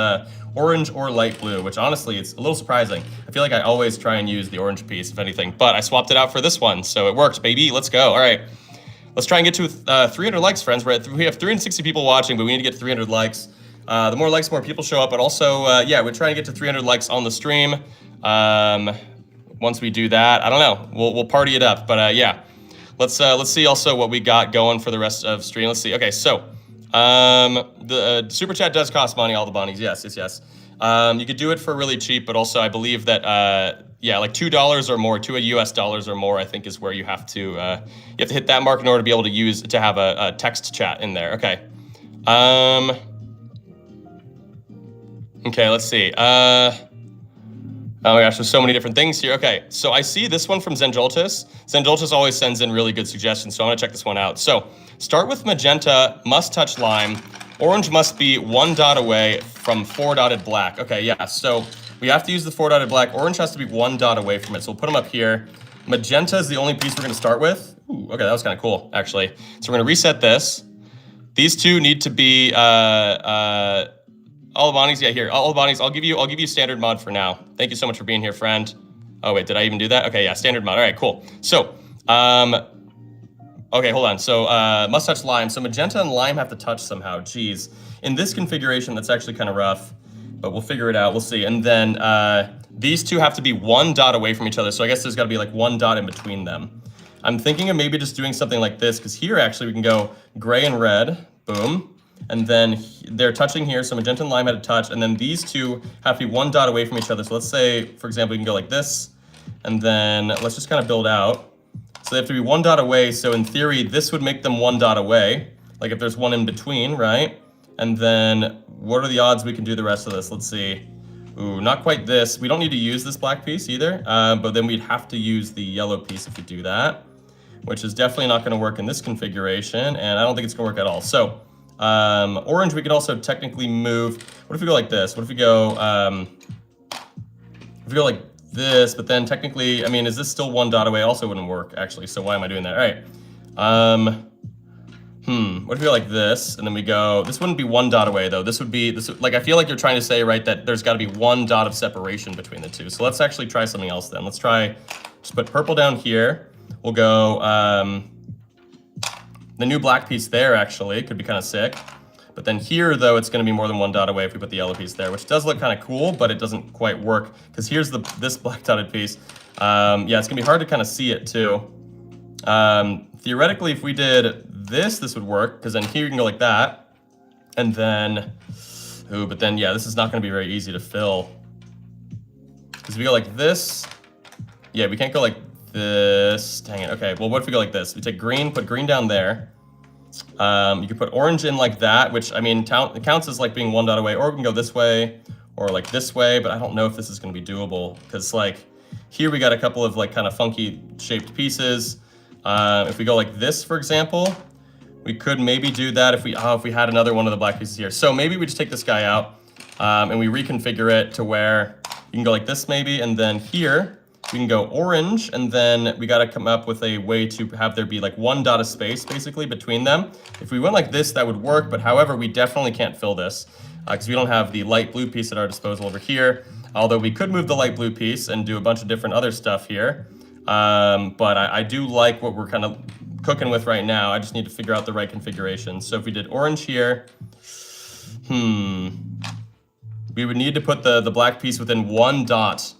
orange or light blue, which honestly, it's a little surprising. I feel like I always try and use the orange piece, if anything, but I swapped it out for this one, so it worked, baby. Let's go. All right, let's try and get to 300 likes, friends. We have 360 people watching, but we need to get 300 likes. The more likes, more people show up, but also, yeah, we're trying to get to 300 likes on the stream. Once we do that, I don't know, we'll party it up, but yeah. Let's see also what we got going for the rest of stream. Let's see. Okay, so the super chat does cost money. All the bunnies, yes. You could do it for really cheap, but also I believe that yeah, like $2 or more, $2 US or more, I think is where you have to hit that mark in order to be able to have a text chat in there. Okay. Okay, let's see. Oh my gosh, there's so many different things here. Okay, so I see this one from Zenjoltis. Zenjoltis always sends in really good suggestions, so I'm gonna check this one out. So start with magenta, must touch lime. Orange must be 1 dot away from 4 dotted black. Okay, yeah, so we have to use the 4 dotted black. Orange has to be 1 dot away from it, so we'll put them up here. Magenta is the only piece we're gonna start with. Ooh, okay, that was kind of cool, actually. So we're gonna reset this. These two need to be, all the bodies, yeah, here. All the bodies. I'll give you standard mod for now. Thank you so much for being here, friend. Oh wait, did I even do that? Okay, yeah, standard mod. All right, cool. So, okay, hold on. So, must touch lime. So magenta and lime have to touch somehow. Jeez. In this configuration, that's actually kind of rough, but we'll figure it out. We'll see. And then these two have to be 1 dot away from each other. So I guess there's got to be like 1 dot in between them. I'm thinking of maybe just doing something like this, because here actually we can go gray and red. Boom. And then they're touching here, so magenta and lime had to touch, and then these two have to be 1 dot away from each other. So let's say, for example, we can go like this, and then let's just kind of build out. So they have to be 1 dot away, so in theory, this would make them 1 dot away, like if there's one in between, right? And then what are the odds we can do the rest of this? Let's see. Ooh, not quite this. We don't need to use this black piece either, but then we'd have to use the yellow piece if we do that, which is definitely not gonna work in this configuration, and I don't think it's gonna work at all. So, orange, we could also technically move. What if we go like this? What if we go like this, but then technically, I mean, is this still 1 dot away? Also wouldn't work, actually, so why am I doing that? All right. What if we go like this, and then we go, this wouldn't be 1 dot away, though. This would, like, I feel like you're trying to say, right, that there's gotta be 1 dot of separation between the two. So let's actually try something else then. Let's try, just put purple down here. We'll go, the new black piece there, actually, could be kind of sick. But then here, though, it's going to be more than 1 dot away if we put the yellow piece there, which does look kind of cool, but it doesn't quite work, because here's this black dotted piece. Yeah, it's going to be hard to kind of see it, too. Theoretically, if we did this would work, because then here you can go like that. And then, ooh, but then, yeah, this is not going to be very easy to fill. Because if we go like this, yeah, we can't go like this. Dang it. Okay, well, what if we go like this? We take green, put green down there. You could put orange in like that, which, I mean, it counts as like being 1 dot away, or we can go this way or like this way, but I don't know if this is going to be doable, because like here we got a couple of like kind of funky shaped pieces. If we go like this, for example, we could maybe do that if we had another one of the black pieces here. So maybe we just take this guy out and we reconfigure it to where you can go like this maybe, and then here we can go orange, and then we got to come up with a way to have there be like 1 dot of space basically between them. If we went like this, that would work, but however, we definitely can't fill this because we don't have the light blue piece at our disposal over here. Although we could move the light blue piece and do a bunch of different other stuff here. But I do like what we're kind of cooking with right now. I just need to figure out the right configuration. So if we did orange here, we would need to put the black piece within 1 dot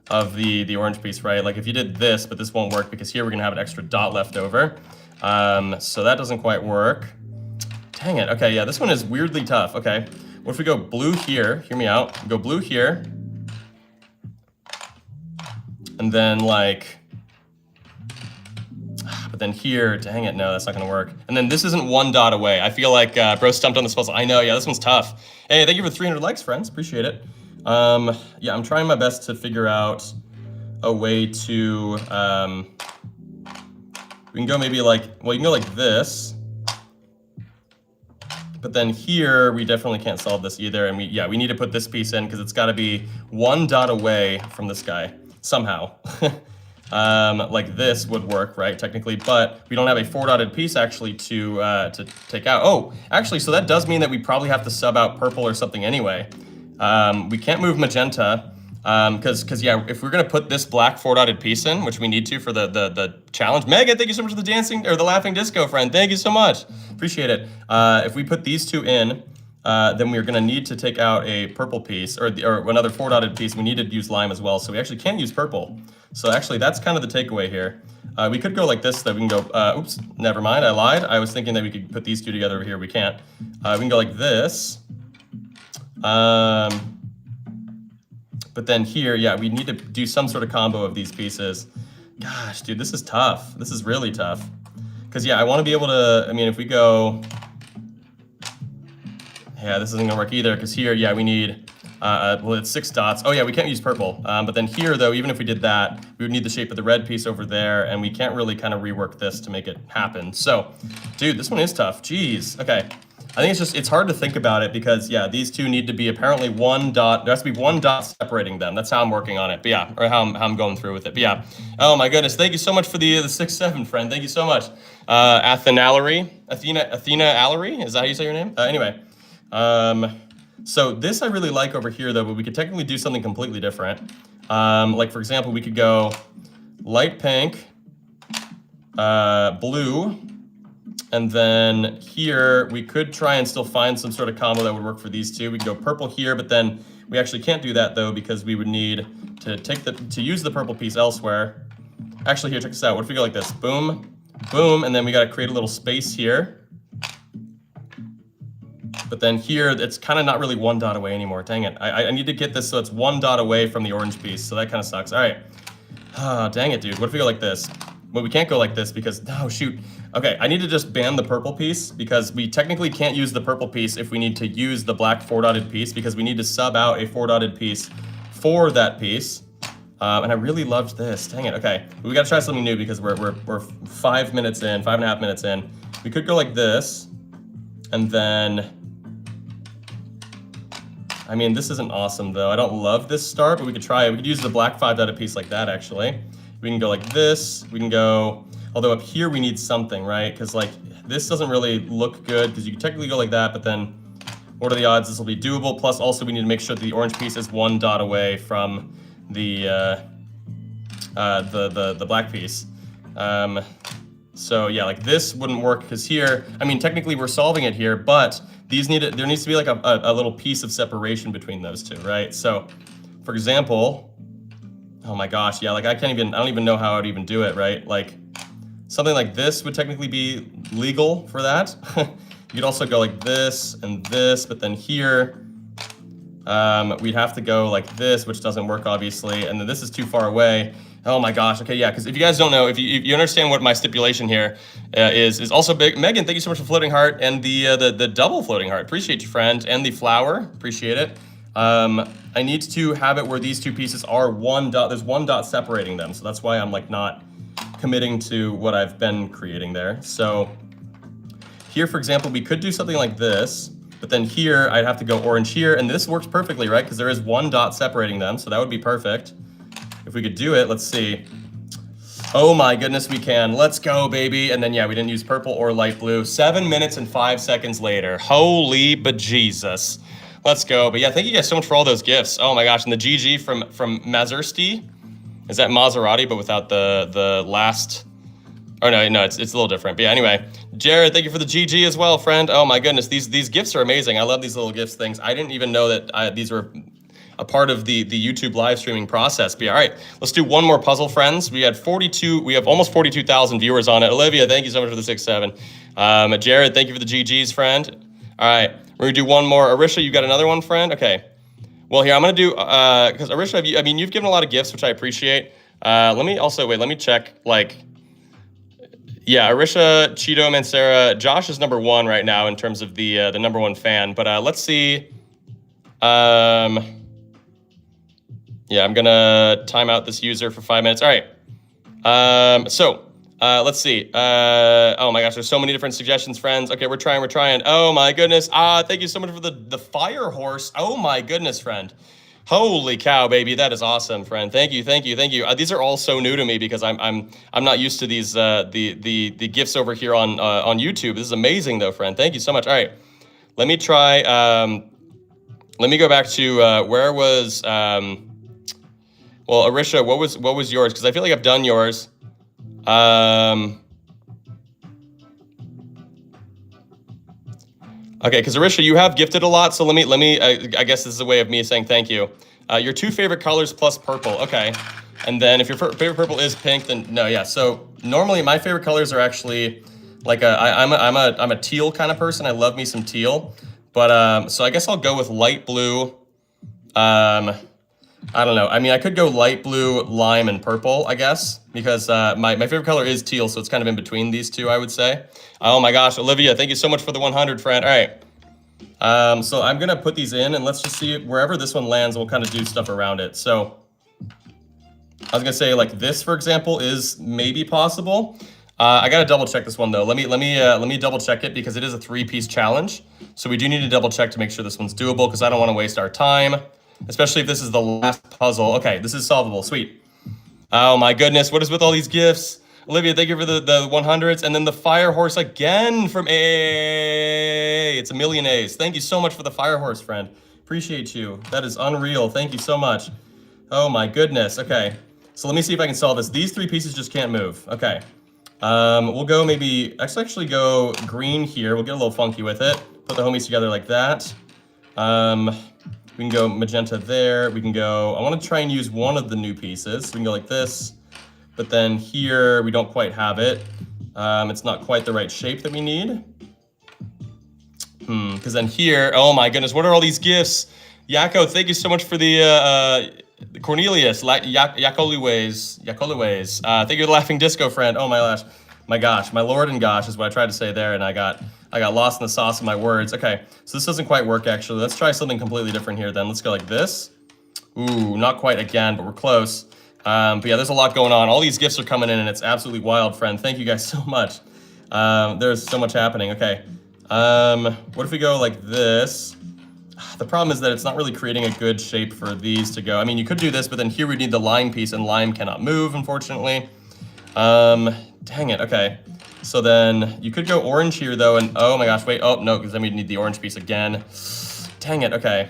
of the orange piece, right? Like if you did this, but this won't work because here we're gonna have an extra dot left over. So that doesn't quite work. Dang it. Okay, yeah, this one is weirdly tough. Okay, what if we go blue here? Hear me out. Go blue here. And then like, But then here, dang it, no, that's not gonna work. And then this isn't 1 dot away. I feel like bro stumped on this puzzle. I know, yeah, this one's tough. Hey, thank you for 300 likes, friends. Appreciate it. Yeah, I'm trying my best to figure out a way to, we can go maybe like, well, you can go like this. But then here, we definitely can't solve this either. And we need to put this piece in because it's gotta be 1 dot away from this guy somehow. Like this would work, right, technically, but we don't have a 4-dotted piece actually to take out. Oh, actually, so that does mean that we probably have to sub out purple or something anyway. We can't move magenta, because yeah, if we're gonna put this black 4-dotted piece in, which we need to for the challenge. Megan, thank you so much for the dancing, or the laughing disco friend. Thank you so much, appreciate it. If we put these two in, then we're gonna need to take out a purple piece, or another 4-dotted piece. We need to use lime as well, so we actually can't use purple. So actually, that's kind of the takeaway here. We could go like this, that we can go, oops, never mind, I lied. I was thinking that we could put these two together over here, we can't. We can go like this. But then here, yeah, we need to do some sort of combo of these pieces. Gosh, dude, this is tough. This is really tough. Because yeah, I want to be able to, I mean, if we go, yeah, this isn't gonna work either, because here, yeah, we need, well, it's 6 dots. Oh yeah, we can't use purple. But then here though, even if we did that, we would need the shape of the red piece over there, and we can't really kind of rework this to make it happen. So, dude, this one is tough. Jeez, okay. I think it's hard to think about it because yeah, these two need to be apparently 1 dot, there has to be 1 dot separating them. That's how I'm working on it, but yeah, or how I'm going through with it, but yeah. Oh my goodness, thank you so much for the 6-7 friend, thank you so much. Athena Allery, is that how you say your name? Anyway, so this I really like over here though, but we could technically do something completely different. Like for example, we could go light pink, blue, and then here we could try and still find some sort of combo that would work for these two. We could go purple here, but then we actually can't do that though because we would need to use the purple piece elsewhere. Actually, here, check this out. What if we go like this? Boom, boom, and then we got to create a little space here. But then here, it's kind of not really 1 dot away anymore. Dang it. I need to get this so it's 1 dot away from the orange piece. So that kind of sucks. All right. Oh, dang it, dude. What if we go like this? Well, we can't go like this because, oh, shoot. Okay, I need to just ban the purple piece because we technically can't use the purple piece if we need to use the black 4-dotted piece because we need to sub out a 4-dotted piece for that piece. And I really loved this. Dang it. Okay, we got to try something new because we're 5 minutes in, 5.5 minutes in. We could go like this, and then, I mean, this isn't awesome though. I don't love this start, but we could try it. We could use the black 5-dotted piece like that actually. We can go like this. We can go, although up here we need something, right? Because like this doesn't really look good because you can technically go like that, but then what are the odds this will be doable? Plus also we need to make sure that the orange piece is 1 dot away from the black piece. So yeah, like this wouldn't work because here, I mean, technically we're solving it here, but these there needs to be like a little piece of separation between those two, right? So for example, oh my gosh, yeah, like I don't even know how I'd even do it, right? Like something like this would technically be legal for that. You could also go like this and this, but then here, we'd have to go like this, which doesn't work obviously, and then this is too far away. Oh my gosh, okay, yeah, because if you guys don't know, if you understand what my stipulation here is also big. Megan, thank you so much for floating heart and the double floating heart. Appreciate you, friend, and the flower, appreciate it. I need to have it where these two pieces are 1 dot, there's 1 dot separating them, so that's why I'm like not committing to what I've been creating there. So here, for example, we could do something like this, but then here I'd have to go orange here, and this works perfectly, right? Because there is 1 dot separating them, so that would be perfect. If we could do it, let's see. Oh my goodness, we can. Let's go, baby. And then yeah, we didn't use purple or light blue. 7 minutes and 5 seconds later. Holy bejesus. Let's go. But yeah, thank you guys so much for all those gifts. Oh my gosh, and the GG from Mazursti. Is that Maserati, but without the last? Oh no, it's a little different. But yeah, anyway, Jared, thank you for the GG as well, friend. Oh my goodness, these gifts are amazing. I love these little gifts things. I didn't even know that these were a part of the YouTube live streaming process. But yeah, all right, let's do one more puzzle, friends. We have almost 42,000 viewers on it. Olivia, thank you so much for the 6-7. Jared, thank you for the GGs, friend. All right, we're gonna do one more. Arisha, you got another one, friend? Okay. Well, here, I'm gonna do, because Arisha, you've given a lot of gifts, which I appreciate. Let me check, like, Yeah, Arisha, Cheeto, Mancera. Josh is number one right now in terms of the number one fan. But let's see. Yeah, I'm gonna time out this user for 5 minutes. All right. Let's see. Oh my gosh, there's so many different suggestions, friends. Okay, we're trying. Oh my goodness. Thank you so much for the fire horse. Oh my goodness, friend. Holy cow, baby, that is awesome, friend. Thank you. These are all so new to me because I'm not used to these the gifts over here on YouTube. This is amazing though, friend. Thank you so much. All right, let me try. Let me go back to where was well, Arisha, what was yours? Because I feel like I've done yours. Okay, because Arisha, you have gifted a lot, so let me. I guess this is a way of me saying thank you. Your two favorite colors plus purple. Okay, and then if your favorite purple is pink, then no, yeah. So normally my favorite colors are actually like I'm a teal kind of person. I love me some teal, but so I guess I'll go with light blue. I don't know. I mean, I could go light blue, lime, and purple, I guess, because my favorite color is teal, so it's kind of in between these two, I would say. Oh my gosh, Olivia, thank you so much for the 100, friend. All right. So I'm going to put these in, and let's just see wherever this one lands, we'll kind of do stuff around it. So I was going to say, like, this, for example, is maybe possible. I got to double check this one, though. Let me double check it because it is a 3-piece challenge. So we do need to double check to make sure this one's doable because I don't want to waste our time. Especially if this is the last puzzle. Okay, this is solvable. Sweet. Oh my goodness, what is with all these gifts? Olivia, thank you for the 100s. And then the fire horse again from A. It's a million A's. Thank you so much for the fire horse, friend. Appreciate you. That is unreal. Thank you so much. Oh my goodness. Okay, so let me see if I can solve this. These 3 pieces just can't move. Okay. We'll go maybe, actually go green here. We'll get a little funky with it. Put the homies together like that. We can go magenta there. We can go, I want to try and use one of the new pieces. We can go like this, but then here we don't quite have it. It's not quite the right shape that we need. Because then here, oh my goodness, what are all these gifts? Yako, thank you so much for the Cornelius, Yakoluways. Thank you for the laughing disco, friend. Oh my gosh, my lord and gosh is what I tried to say there, and I got lost in the sauce of my words. Okay, so this doesn't quite work, actually. Let's try something completely different here, then. Let's go like this. Ooh, not quite again, but we're close. But yeah, there's a lot going on. All these gifts are coming in, and it's absolutely wild, friend. Thank you guys so much. There's so much happening. Okay, what if we go like this? The problem is that it's not really creating a good shape for these to go. I mean, you could do this, but then here we need the lime piece, and lime cannot move, unfortunately. Dang it, okay. So then you could go orange here though, and oh my gosh, wait, oh no, because then we need the orange piece again. Dang it, okay.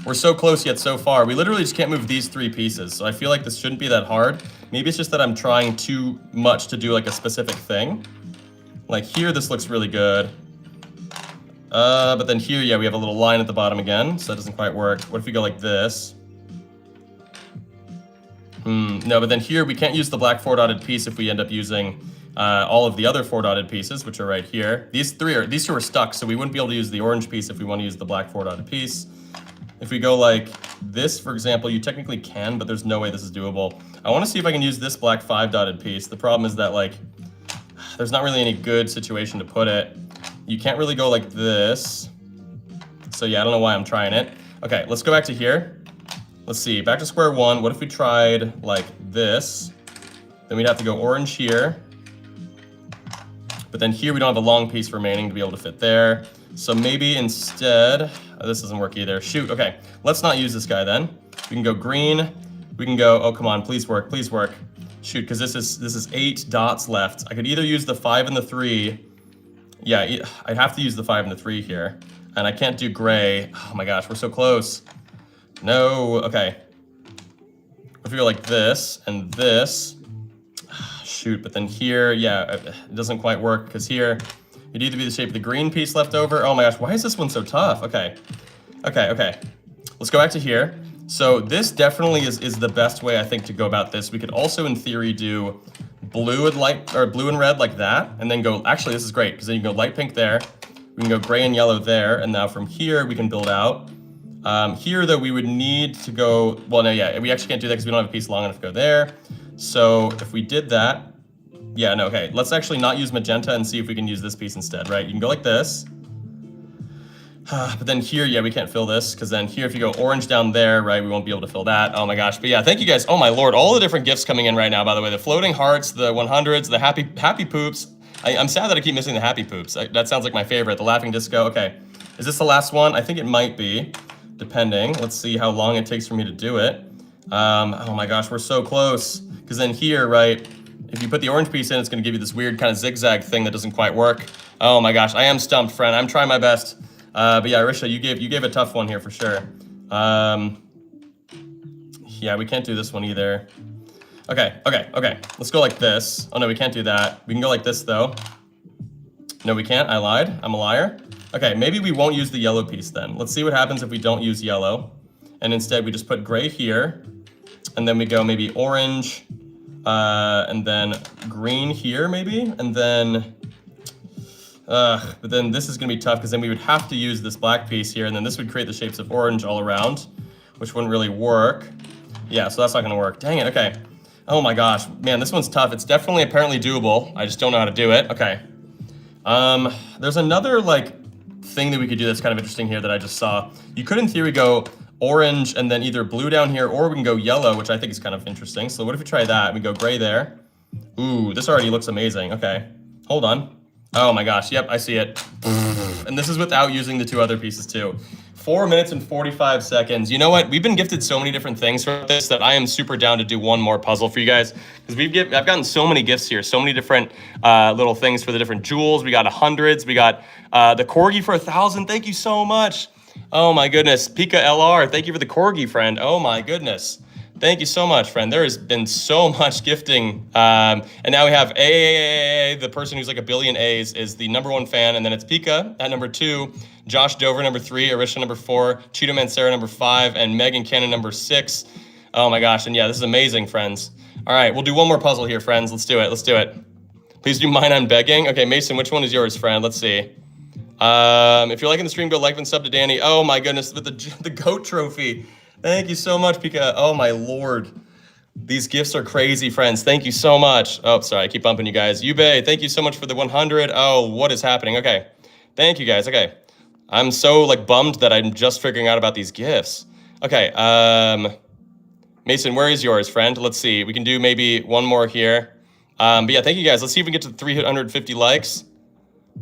We're so close yet so far. We literally just can't move these 3 pieces, so I feel like this shouldn't be that hard. Maybe it's just that I'm trying too much to do like a specific thing. Like here, this looks really good. But then here, yeah, we have a little line at the bottom again, so that doesn't quite work. What if we go like this? No, but then here we can't use the black 4-dotted piece if we end up using all of the other 4-dotted pieces, which are right here. These two are stuck, so we wouldn't be able to use the orange piece if we want to use the black 4-dotted piece. If we go like this, for example, you technically can, but there's no way this is doable. I want to see if I can use this black 5-dotted piece. The problem is that, like, there's not really any good situation to put it. You can't really go like this. So yeah, I don't know why I'm trying it. Okay, let's go back to here. Let's see, back to square one. What if we tried like this? Then we'd have to go orange here. But then here we don't have a long piece remaining to be able to fit there. So maybe instead, oh, this doesn't work either. Shoot, okay. Let's not use this guy then. We can go green. We can go, oh, come on, please work, please work. Shoot, because this is 8 dots left. I could either use the 5 and the 3. Yeah, I'd have to use the 5 and the 3 here. And I can't do gray. Oh my gosh, we're so close. No, okay. If we go like this and this, shoot, but then here, yeah, it doesn't quite work because here, it'd either be the shape of the green piece left over. Oh my gosh, why is this one so tough? Okay, okay. Let's go back to here. So this definitely is the best way, I think, to go about this. We could also, in theory, do blue and red like that, and then go, actually, this is great, because then you can go light pink there, we can go gray and yellow there, and now from here, we can build out. Here, though, we would need to go, well, no, yeah, we actually can't do that because we don't have a piece long enough to go there. So if we did that, Yeah, no, okay. Let's actually not use magenta and see if we can use this piece instead, right? You can go like this. But then here, yeah, we can't fill this, because then here, if you go orange down there, right, we won't be able to fill that. Oh my gosh. But yeah, thank you guys. Oh my lord, all the different gifts coming in right now, by the way. The floating hearts, the 100s, the happy poops. I'm sad that I keep missing the happy poops. That sounds like my favorite. The laughing disco. Okay. Is this the last one? I think it might be, depending. Let's see how long it takes for me to do it. Oh my gosh, we're so close. Because then here, right, if you put the orange piece in, it's going to give you this weird kind of zigzag thing that doesn't quite work. Oh my gosh, I am stumped, friend. I'm trying my best. But yeah, Risha, you gave a tough one here for sure. Yeah, we can't do this one either. Okay. Let's go like this. Oh no, we can't do that. We can go like this though. No, we can't. I lied. I'm a liar. Okay, maybe we won't use the yellow piece then. Let's see what happens if we don't use yellow. And instead we just put gray here. And then we go maybe orange. And then green here maybe. And then... but then this is going to be tough, because then we would have to use this black piece here, and then this would create the shapes of orange all around, which wouldn't really work. Yeah, so that's not going to work. Dang it, okay. Oh my gosh, man, this one's tough. It's definitely apparently doable. I just don't know how to do it. Okay. There's another, like, thing that we could do that's kind of interesting here that I just saw. You could, in theory, go orange and then either blue down here, or we can go yellow, which I think is kind of interesting. So what if we try that? We go gray there. Ooh, this already looks amazing. Okay, hold on. Oh my gosh, yep, I see it. And this is without using the two other pieces too. 4 minutes and 45 seconds. You know what? We've been gifted so many different things for this that I am super down to do one more puzzle for you guys. Because I've gotten so many gifts here, so many different little things for the different jewels. We got hundreds. We got the corgi for 1,000. Thank you so much. Oh my goodness. Pika LR, thank you for the corgi, friend. Oh my goodness. Thank you so much, friend. There has been so much gifting. And now we have A, the person who's like a billion A's is the #1 fan. And then it's Pika at number 2, Josh Dover number 3, Arisha number 4, Cheeto Mancera number 5, and Megan Cannon number 6. Oh my gosh. And yeah, this is amazing, friends. All right, we'll do one more puzzle here, friends. Let's do it. Let's do it. Please do mine on begging. Okay, Mason, which one is yours, friend? Let's see. If you're liking the stream, go like and sub to Danny. Oh my goodness, with the GOAT trophy. Thank you so much, Pika. Oh my lord. These gifts are crazy, friends. Thank you so much. Oh, sorry, I keep bumping you guys. Yubei, thank you so much for the 100. Oh, what is happening? Okay. Thank you guys. Okay. I'm so like bummed that I'm just figuring out about these gifts. Okay. Mason, where is yours, friend? Let's see. We can do maybe one more here. But yeah, thank you guys. Let's see if we can get to 350 likes.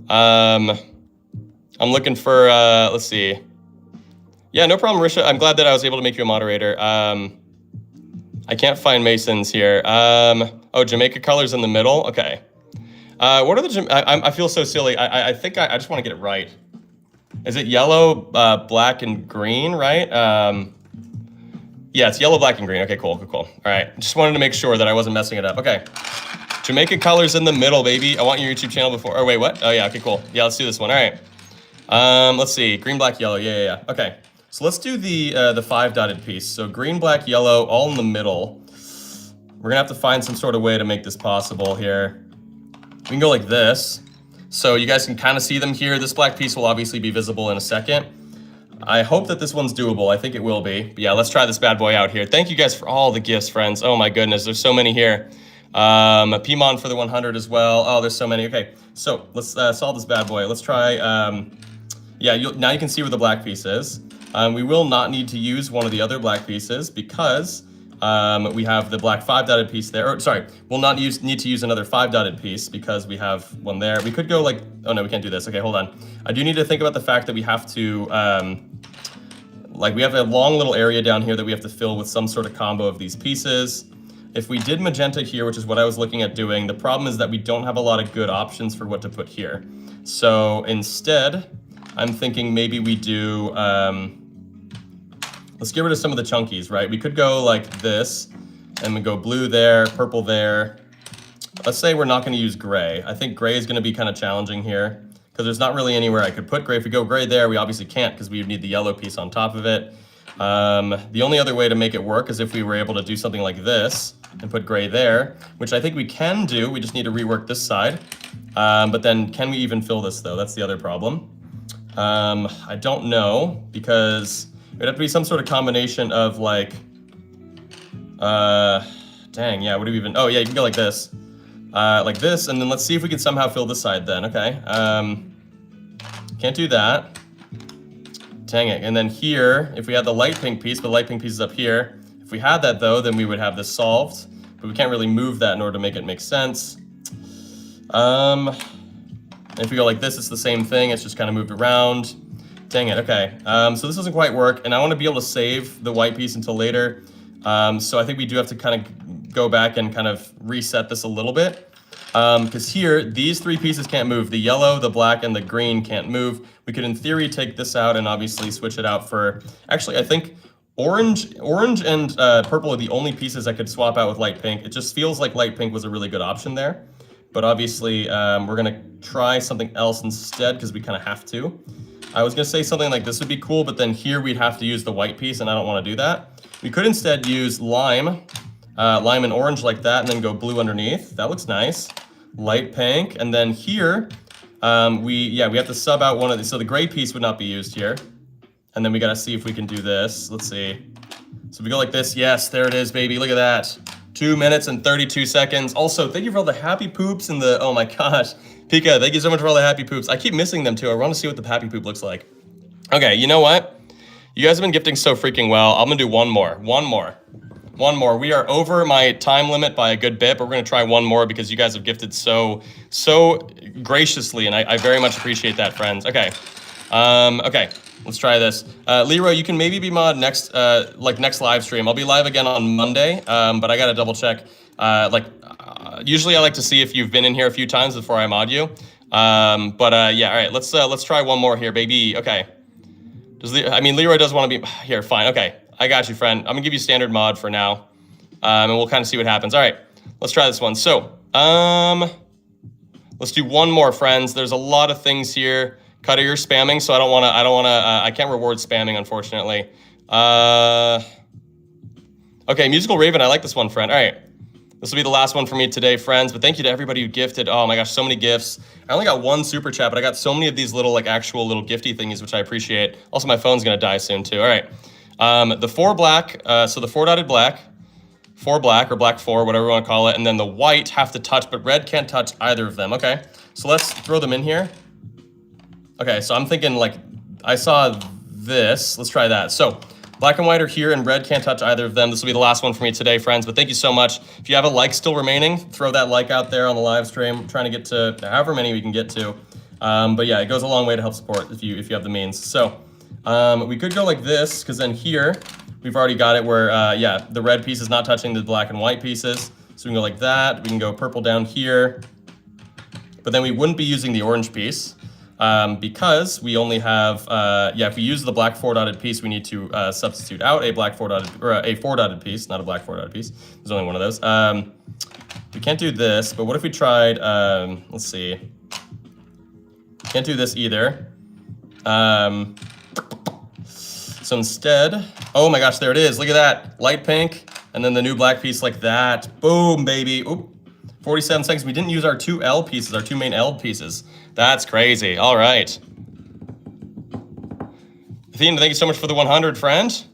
I'm looking for, let's see. Yeah, no problem, Risha. I'm glad that I was able to make you a moderator. I can't find Mason's here. Oh, Jamaica colors in the middle. Okay. What are the? I feel so silly. I think I just want to get it right. Is it yellow, black, and green? Right? Yeah, it's yellow, black, and green. Okay, cool. All right. Just wanted to make sure that I wasn't messing it up. Okay. Jamaica colors in the middle, baby. I want your YouTube channel before. Oh wait, what? Oh yeah. Okay, cool. Yeah, let's do this one. All right. Let's see. Green, black, yellow. Yeah. Okay. So let's do the 5 dotted piece. So green, black, yellow, all in the middle. We're gonna have to find some sort of way to make this possible here. We can go like this. So you guys can kind of see them here. This black piece will obviously be visible in a second. I hope that this one's doable. I think it will be. But yeah, let's try this bad boy out here. Thank you guys for all the gifts, friends. Oh my goodness, there's so many here. A Pimon for the 100 as well. Oh, there's so many. Okay, so let's solve this bad boy. Let's try, yeah, now you can see where the black piece is. We will not need to use one of the other black pieces because we have the black 5 dotted piece there. Or, sorry, we'll not need to use another 5 dotted piece because we have one there. We could go like, oh no, we can't do this. Okay, hold on. I do need to think about the fact that we have to, like we have a long little area down here that we have to fill with some sort of combo of these pieces. If we did magenta here, which is what I was looking at doing, the problem is that we don't have a lot of good options for what to put here. So instead, I'm thinking maybe we do, let's get rid of some of the chunkies, right? We could go like this, and we go blue there, purple there. Let's say we're not gonna use gray. I think gray is gonna be kind of challenging here, because there's not really anywhere I could put gray. If we go gray there, we obviously can't, because we would need the yellow piece on top of it. The only other way to make it work is if we were able to do something like this, and put gray there, which I think we can do. We just need to rework this side. But then can we even fill this though? That's the other problem. I don't know, because it'd have to be some sort of combination of like, dang, yeah, what do we even, oh yeah, you can go like this. like this, and then let's see if we can somehow fill this side then. Okay, can't do that. Dang it. And then here, if we had the light pink piece, but the light pink piece is up here. If we had that though, then we would have this solved, but we can't really move that in order to make it make sense. If we go like this, it's the same thing. It's just kind of moved around. Dang it. Okay. So this doesn't quite work, and I want to be able to save the white piece until later. So I think we do have to kind of go back and kind of reset this a little bit. Because here, these three pieces can't move. The yellow, the black, and the green can't move. We could, in theory, take this out and obviously switch it out for... Actually, I think orange and purple are the only pieces I could swap out with light pink. It just feels like light pink was a really good option there. But obviously, we're going to try something else instead because we kind of have to. I was going to say something like this would be cool, but then here we'd have to use the white piece, and I don't want to do that. We could instead use lime and orange like that, and then go blue underneath. That looks nice. Light pink, and then here, we have to sub out one of these. So the gray piece would not be used here. And then we gotta see if we can do this. Let's see. So we go like this. Yes, there it is, baby. Look at that. 2 minutes and 32 seconds. Also, thank you for all the happy poops and the, oh my gosh. Pika, thank you so much for all the happy poops. I keep missing them too. I want to see what the happy poop looks like. Okay, you know what? You guys have been gifting so freaking well. I'm gonna do one more. We are over my time limit by a good bit, but we're gonna try one more because you guys have gifted so graciously, and I very much appreciate that, friends. Okay, okay, let's try this. Leroy, you can maybe be mod next live stream. I'll be live again on Monday, but I gotta double check. Usually I like to see if you've been in here a few times before I mod you. Yeah, all right, let's try one more here, baby. Okay. Leroy does want to be here. Fine. Okay. I got you, friend. I'm gonna give you standard mod for now. And we'll kind of see what happens. All right. Let's try this one. So, let's do one more, friends. There's a lot of things here. Cutter, you're spamming, so I can't reward spamming, unfortunately. Okay, Musical Raven, I like this one, friend. All right. This will be the last one for me today, friends, but thank you to everybody who gifted. Oh my gosh, so many gifts. I only got one super chat, but I got so many of these little, actual little gifty thingies, which I appreciate. Also, my phone's gonna die soon too. All right, the 4 black, so the 4 dotted black, 4 black, or black 4, whatever you wanna call it, and then the white have to touch, but red can't touch either of them. Okay, so let's throw them in here. Okay, so I'm thinking I saw this, let's try that. So, black and white are here, and red can't touch either of them. This will be the last one for me today, friends, but thank you so much. If you have a like still remaining, throw that like out there on the live stream. I'm trying to get to however many we can get to. But yeah, it goes a long way to help support if you have the means. So we could go like this, because then here, we've already got it where, yeah, the red piece is not touching the black and white pieces. So we can go like that. We can go purple down here. But then we wouldn't be using the orange piece. Because we only have, if we use the black 4 dotted piece, we need to substitute out a black 4 dotted, or a 4 dotted piece, not a black 4 dotted piece. There's only one of those. We can't do this, but what if we tried, let's see. Can't do this either. So instead, oh my gosh, there it is. Look at that, light pink, and then the new black piece like that. Boom, baby. Oop. 47 seconds. We didn't use our 2 L pieces, our 2 main L pieces. That's crazy. All right. Athena, thank you so much for the 100, friend.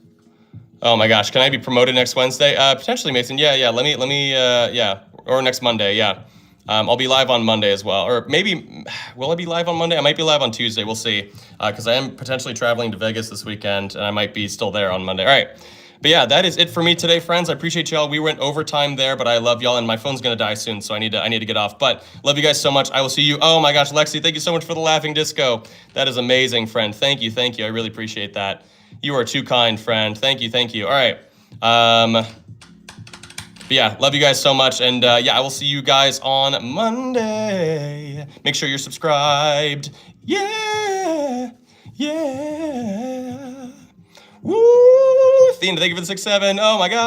Oh my gosh, can I be promoted next Wednesday? Potentially, Mason. Yeah. Let me. Yeah, or next Monday. Yeah. I'll be live on Monday as well, or maybe will I be live on Monday? I might be live on Tuesday. We'll see, because I am potentially traveling to Vegas this weekend, and I might be still there on Monday. All right. But yeah, that is it for me today, friends. I appreciate y'all. We went overtime there, but I love y'all, and my phone's gonna die soon, so I need to get off. But love you guys so much. I will see you. Oh my gosh, Lexi, thank you so much for the laughing disco. That is amazing, friend. Thank you. I really appreciate that. You are too kind, friend. Thank you. All right. But yeah, love you guys so much, and yeah, I will see you guys on Monday. Make sure you're subscribed. Yeah. Woo! Athena, thank you for the 6-7. Oh my god.